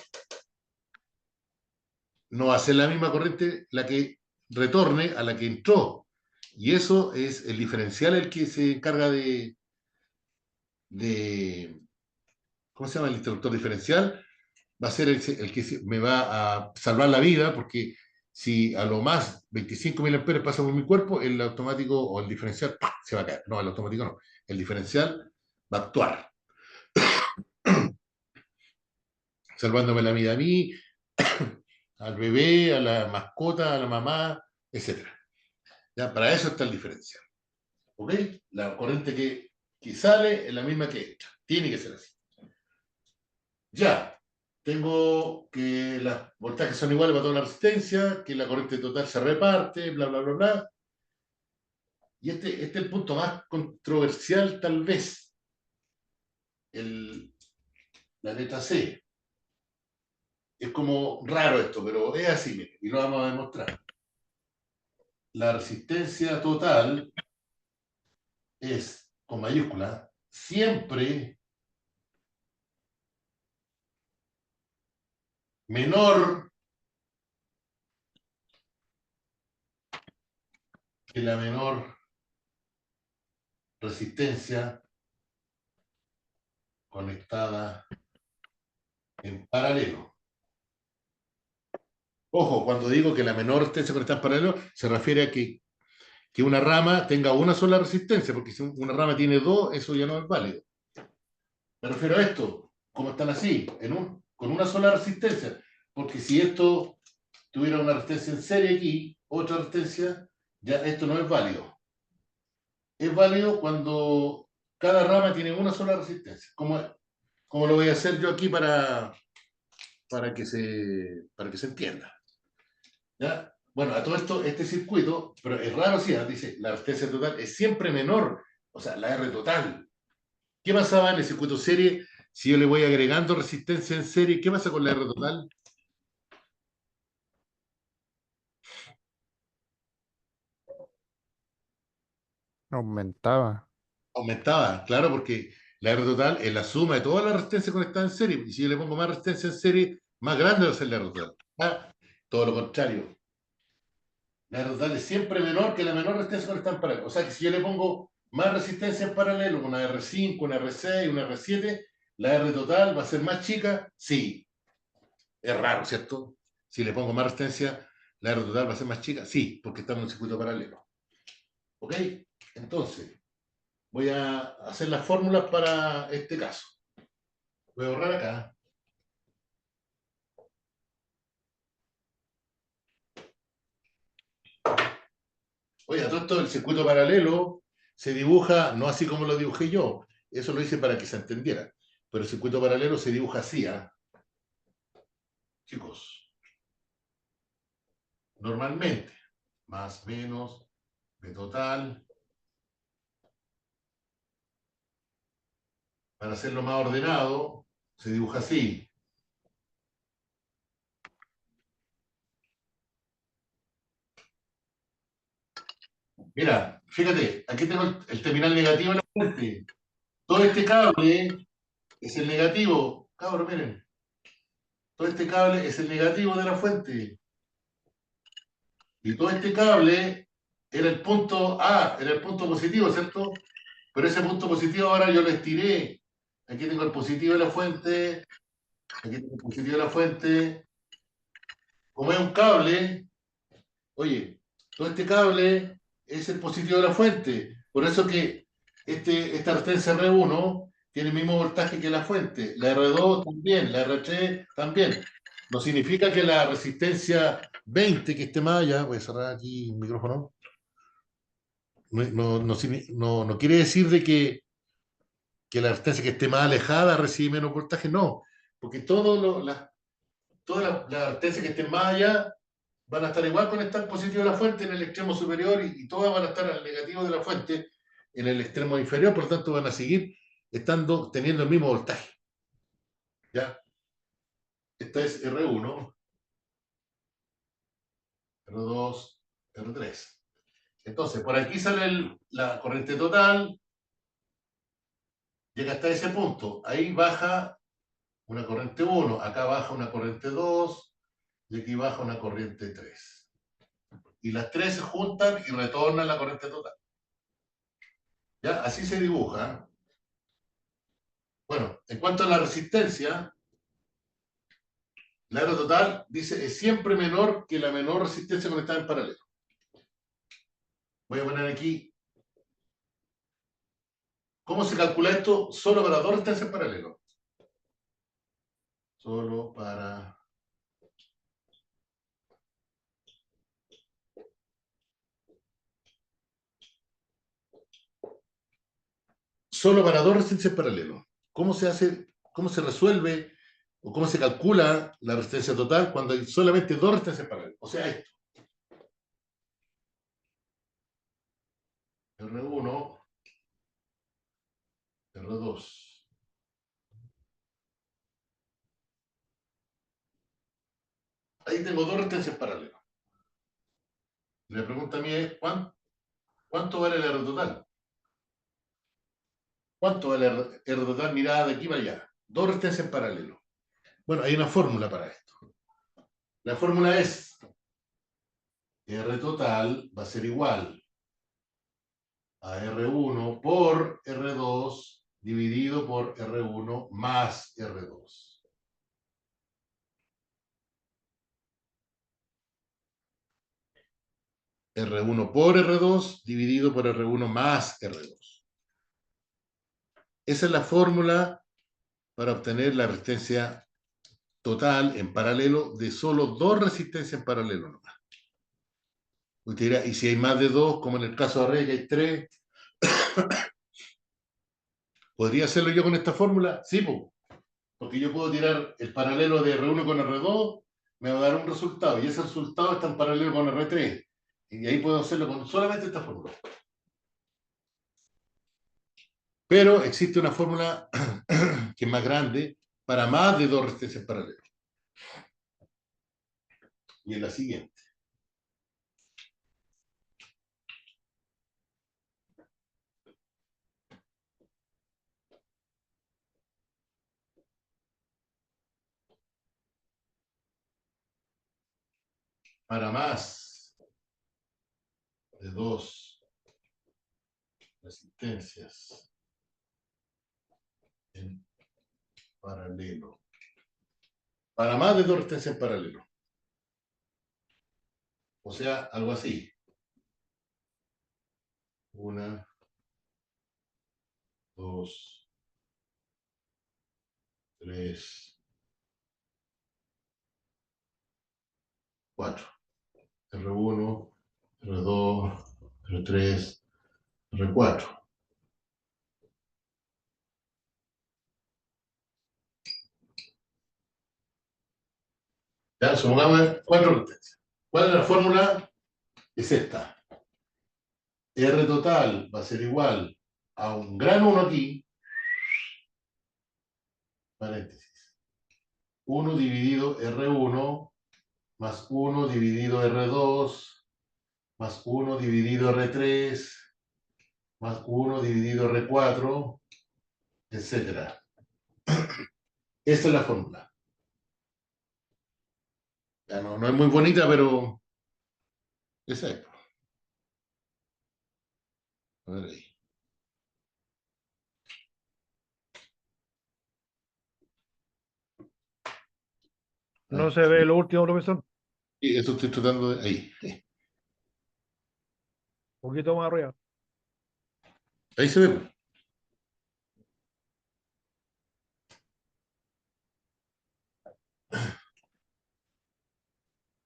no va a ser la misma corriente la que retorne a la que entró. Y eso es el diferencial el que se encarga de ¿cómo se llama? El interruptor diferencial. Va a ser el que me va a salvar la vida, porque si a lo más 25 mil amperes pasa por mi cuerpo, el automático o el diferencial ¡pah!, se va a caer. No, el automático no. El diferencial va a actuar, salvándome la vida a mí, al bebé, a la mascota, a la mamá, etc. Ya, para eso está el diferencial. ¿Ok? La corriente que sale es la misma que entra. Tiene que ser así. Ya, tengo que los voltajes son iguales para toda la resistencia, que la corriente total se reparte, bla, bla, bla, bla. Y este es el punto más controversial, tal vez, la letra C. Es como raro esto, pero es así, mire, y lo vamos a demostrar. La resistencia total es, con mayúscula, siempre menor que la menor resistencia conectada en paralelo. Ojo, cuando digo que la menor resistencia conectada en paralelo, se refiere a que una rama tenga una sola resistencia, porque si una rama tiene dos, eso ya no es válido. Me refiero a esto, como están así, con una sola resistencia, porque si esto tuviera una resistencia en serie aquí, otra resistencia, ya esto no es válido. Es válido cuando cada rama tiene una sola resistencia, como lo voy a hacer yo aquí para que se entienda. ¿Ya? Bueno, a todo esto, este circuito, pero es raro, sí, dice, la resistencia total es siempre menor, o sea, la R total. ¿Qué pasaba en el circuito serie si yo le voy agregando resistencia en serie? ¿Qué pasa con la R total? Aumentaba. Aumentaba, claro, porque la R total es la suma de toda la resistencia conectada en serie. Y si yo le pongo más resistencia en serie, más grande va a ser la R total. ¿Ah? Todo lo contrario. La R total es siempre menor que la menor resistencia conectada en paralelo. O sea que si yo le pongo más resistencia en paralelo, una R5, una R6, una R7, la R total va a ser más chica. Sí, es raro, ¿cierto? Si le pongo más resistencia, la R total va a ser más chica. Sí, porque estamos en un circuito paralelo. ¿Ok? Entonces, voy a hacer las fórmulas para este caso. Voy a borrar acá. Oye, todo esto del circuito paralelo se dibuja, no así como lo dibujé yo, eso lo hice para que se entendiera, pero el circuito paralelo se dibuja así, ¿eh? Chicos, normalmente, más menos de total, para hacerlo más ordenado, se dibuja así. Mira, fíjate, aquí tengo el terminal negativo en la fuente. Todo este cable es el negativo. Cabros, miren. Todo este cable es el negativo de la fuente. Y todo este cable era el punto A, era el punto positivo, ¿cierto? Pero ese punto positivo ahora yo lo estiré. Aquí tengo el positivo de la fuente. Aquí tengo el positivo de la fuente. Como es un cable, oye, todo este cable es el positivo de la fuente. Por eso que esta resistencia R1 tiene el mismo voltaje que la fuente. La R2 también, la R3 también. No significa que la resistencia 20 que esté más allá, voy a cerrar aquí el micrófono, no quiere decir de que la resistencia que esté más alejada recibe menos voltaje, no. Porque todas las resistencias que estén más allá van a estar igual con estar positivo de la fuente en el extremo superior y todas van a estar al negativo de la fuente en el extremo inferior, por lo tanto van a seguir teniendo el mismo voltaje. ¿Ya? esta es R1, R2, R3. Entonces, por aquí sale la corriente total, llega hasta ese punto. Ahí baja una corriente 1, acá baja una corriente 2, y aquí baja una corriente 3. Y las tres se juntan y retornan la corriente total. ¿Ya? Así se dibuja. Bueno, en cuanto a la resistencia, la R total dice es siempre menor que la menor resistencia conectada en paralelo. Voy a poner aquí. ¿Cómo se calcula esto? Solo para dos resistencias en paralelo. Solo para... Solo para dos resistencias en paralelo. ¿Cómo se hace, cómo se resuelve o cómo se calcula la resistencia total cuando hay solamente dos resistencias en paralelo? O sea, esto. R1, R2. Ahí tengo dos resistencias en paralelo. La pregunta mía es, ¿cuánto vale la R total? ¿Cuánto vale la R total mirada de aquí para allá? Dos resistencias en paralelo. Bueno, hay una fórmula para esto. La fórmula es R total va a ser igual a R1 por R2 dividido por R1 más R2. R1 por R2 dividido por R1 más R2. Esa es la fórmula para obtener la resistencia total en paralelo de solo dos resistencias en paralelo nomás. Usted dirá, ¿y si hay más de dos, como en el caso de Array, que hay tres? ¿Podría hacerlo yo con esta fórmula? Sí, porque yo puedo tirar el paralelo de R1 con R2, me va a dar un resultado, y ese resultado está en paralelo con R3. Y ahí puedo hacerlo con solamente esta fórmula. Pero existe una fórmula que es más grande para más de dos resistencias paralelas. Y es la siguiente. Para más de dos resistencias en paralelo. Para más de dos resistencias en paralelo. O sea, algo así. Una, dos, tres, cuatro. R1, R2, R3, R4. Ya, supongamos cuatro resistencias. ¿Cuál es la fórmula? Es esta. R total va a ser igual a un gran 1 aquí, paréntesis, 1 dividido R1 más 1 dividido R2 más 1 dividido R3 más 1 dividido R4, etc. Esa es la fórmula. Ya no es muy bonita, pero esa es. A ver ahí. No se ve lo último, profesor. Y eso estoy tratando de... Ahí. Un poquito más arriba. Ahí se ve.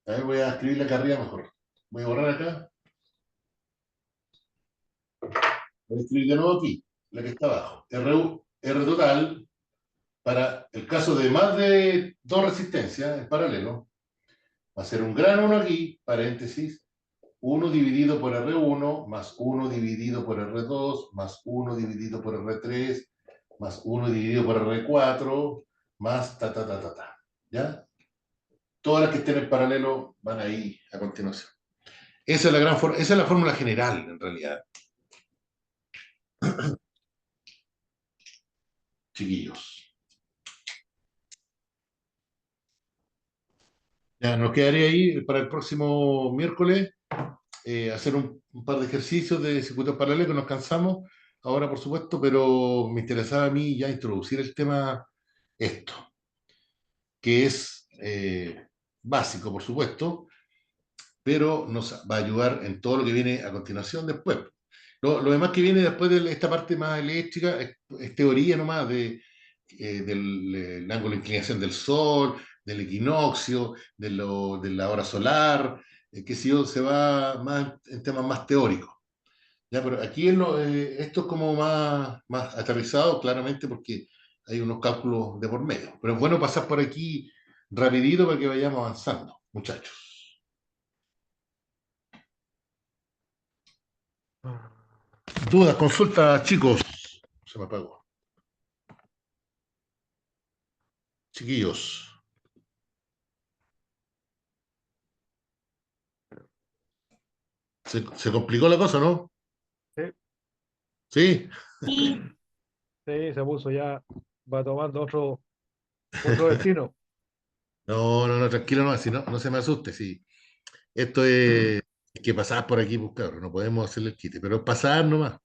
A ver, voy a escribirla acá arriba mejor. Voy a borrar acá. Voy a escribir de nuevo aquí, la que está abajo. R total, para el caso de más de dos resistencias en paralelo, va a ser un gran 1 aquí, paréntesis, 1 dividido por R1, más 1 dividido por R2, más 1 dividido por R3, más 1 dividido por R4, más ta. ¿Ya? todas las que estén en paralelo van ahí a continuación. Esa es la fórmula general, en realidad. Chiquillos. Ya, nos quedaría ahí para el próximo miércoles hacer un par de ejercicios de circuitos paralelos, que nos cansamos ahora, por supuesto, pero me interesaba a mí ya introducir el tema esto, que es básico, por supuesto, pero nos va a ayudar en todo lo que viene a continuación después. Lo demás que viene después de esta parte más eléctrica es teoría nomás del ángulo de inclinación del Sol, del equinoccio, de la hora solar, que si yo, se va más en temas más teóricos. Ya, pero aquí esto es como más aterrizado, claramente, porque hay unos cálculos de por medio. Pero es bueno pasar por aquí rapidito para que vayamos avanzando, muchachos. Dudas, consultas, chicos. Se me apagó. Chiquillos. Se complicó la cosa, ¿no? Sí, Sí. Sí, sí, se puso ya, va tomando otro destino. No, tranquilo, no, si no, no se me asuste, sí. Esto es que pasar por aquí, pues cabrón, no podemos hacerle el quite, pero pasar nomás.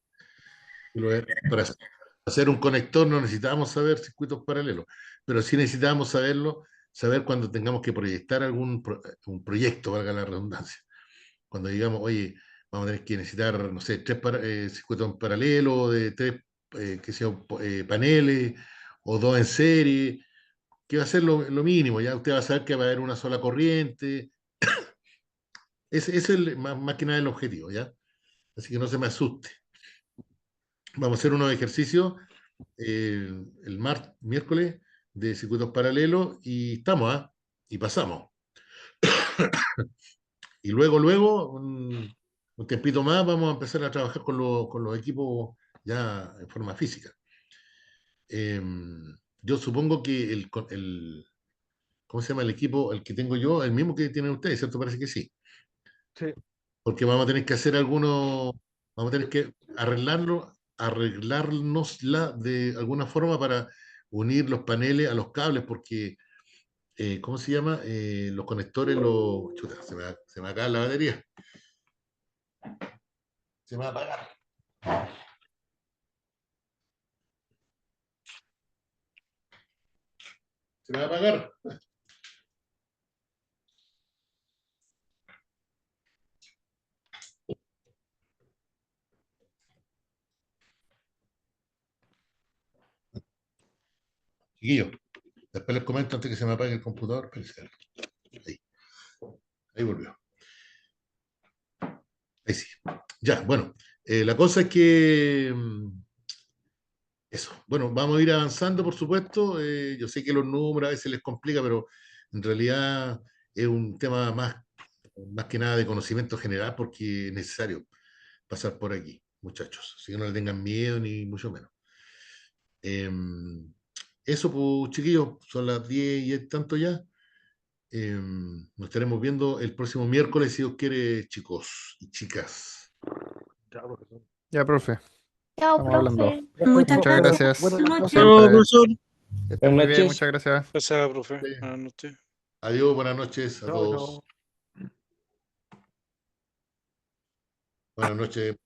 Para hacer un conector no necesitamos saber circuitos paralelos, pero sí necesitamos saber cuando tengamos que proyectar un proyecto, valga la redundancia. Cuando digamos, oye, vamos a tener que necesitar, no sé, circuitos en paralelo, de tres, qué sé yo, paneles, o dos en serie, que va a ser lo mínimo, ya usted va a saber que va a haber una sola corriente. Ese es más que nada el objetivo, ¿ya? Así que no se me asuste. Vamos a hacer unos ejercicios miércoles de circuitos paralelos y estamos, ¿ah? Y pasamos. Y luego, un tiempito más, vamos a empezar a trabajar con los equipos ya en forma física. Yo supongo que ¿cómo se llama el equipo? El que tengo yo, el mismo que tienen ustedes, ¿cierto? Parece que sí. Sí, Porque vamos a tener que hacer vamos a tener que arreglárnosla de alguna forma para unir los paneles a los cables, porque, ¿cómo se llama? Los conectores, chuta, se me acaba la batería. Se me va a apagar. Se me va a apagar. Chiquillo, después les comento antes que se me apague el computador. Ahí, ahí volvió. Ahí sí. Ya, bueno, la cosa es que eso. Bueno, vamos a ir avanzando, por supuesto. Yo sé que los números a veces les complica, pero en realidad es un tema más que nada de conocimiento general porque es necesario pasar por aquí, muchachos. Así que no le tengan miedo ni mucho menos. Eso, pues, chiquillos, son las 10 y tanto ya. Nos estaremos viendo el próximo miércoles, si Dios quiere, chicos y chicas. ya, profesor. Ya, profe. chao, Estamos hablando. profe. Muchas Muchas gracias. gracias. Buenas Buenas noches. noches. Siempre. profesor. Que esté muy bien, muchas gracias. Gracias, profe. Sí. Buenas noches. Adiós, buenas noches a Chao, todos. chao. Buenas noches.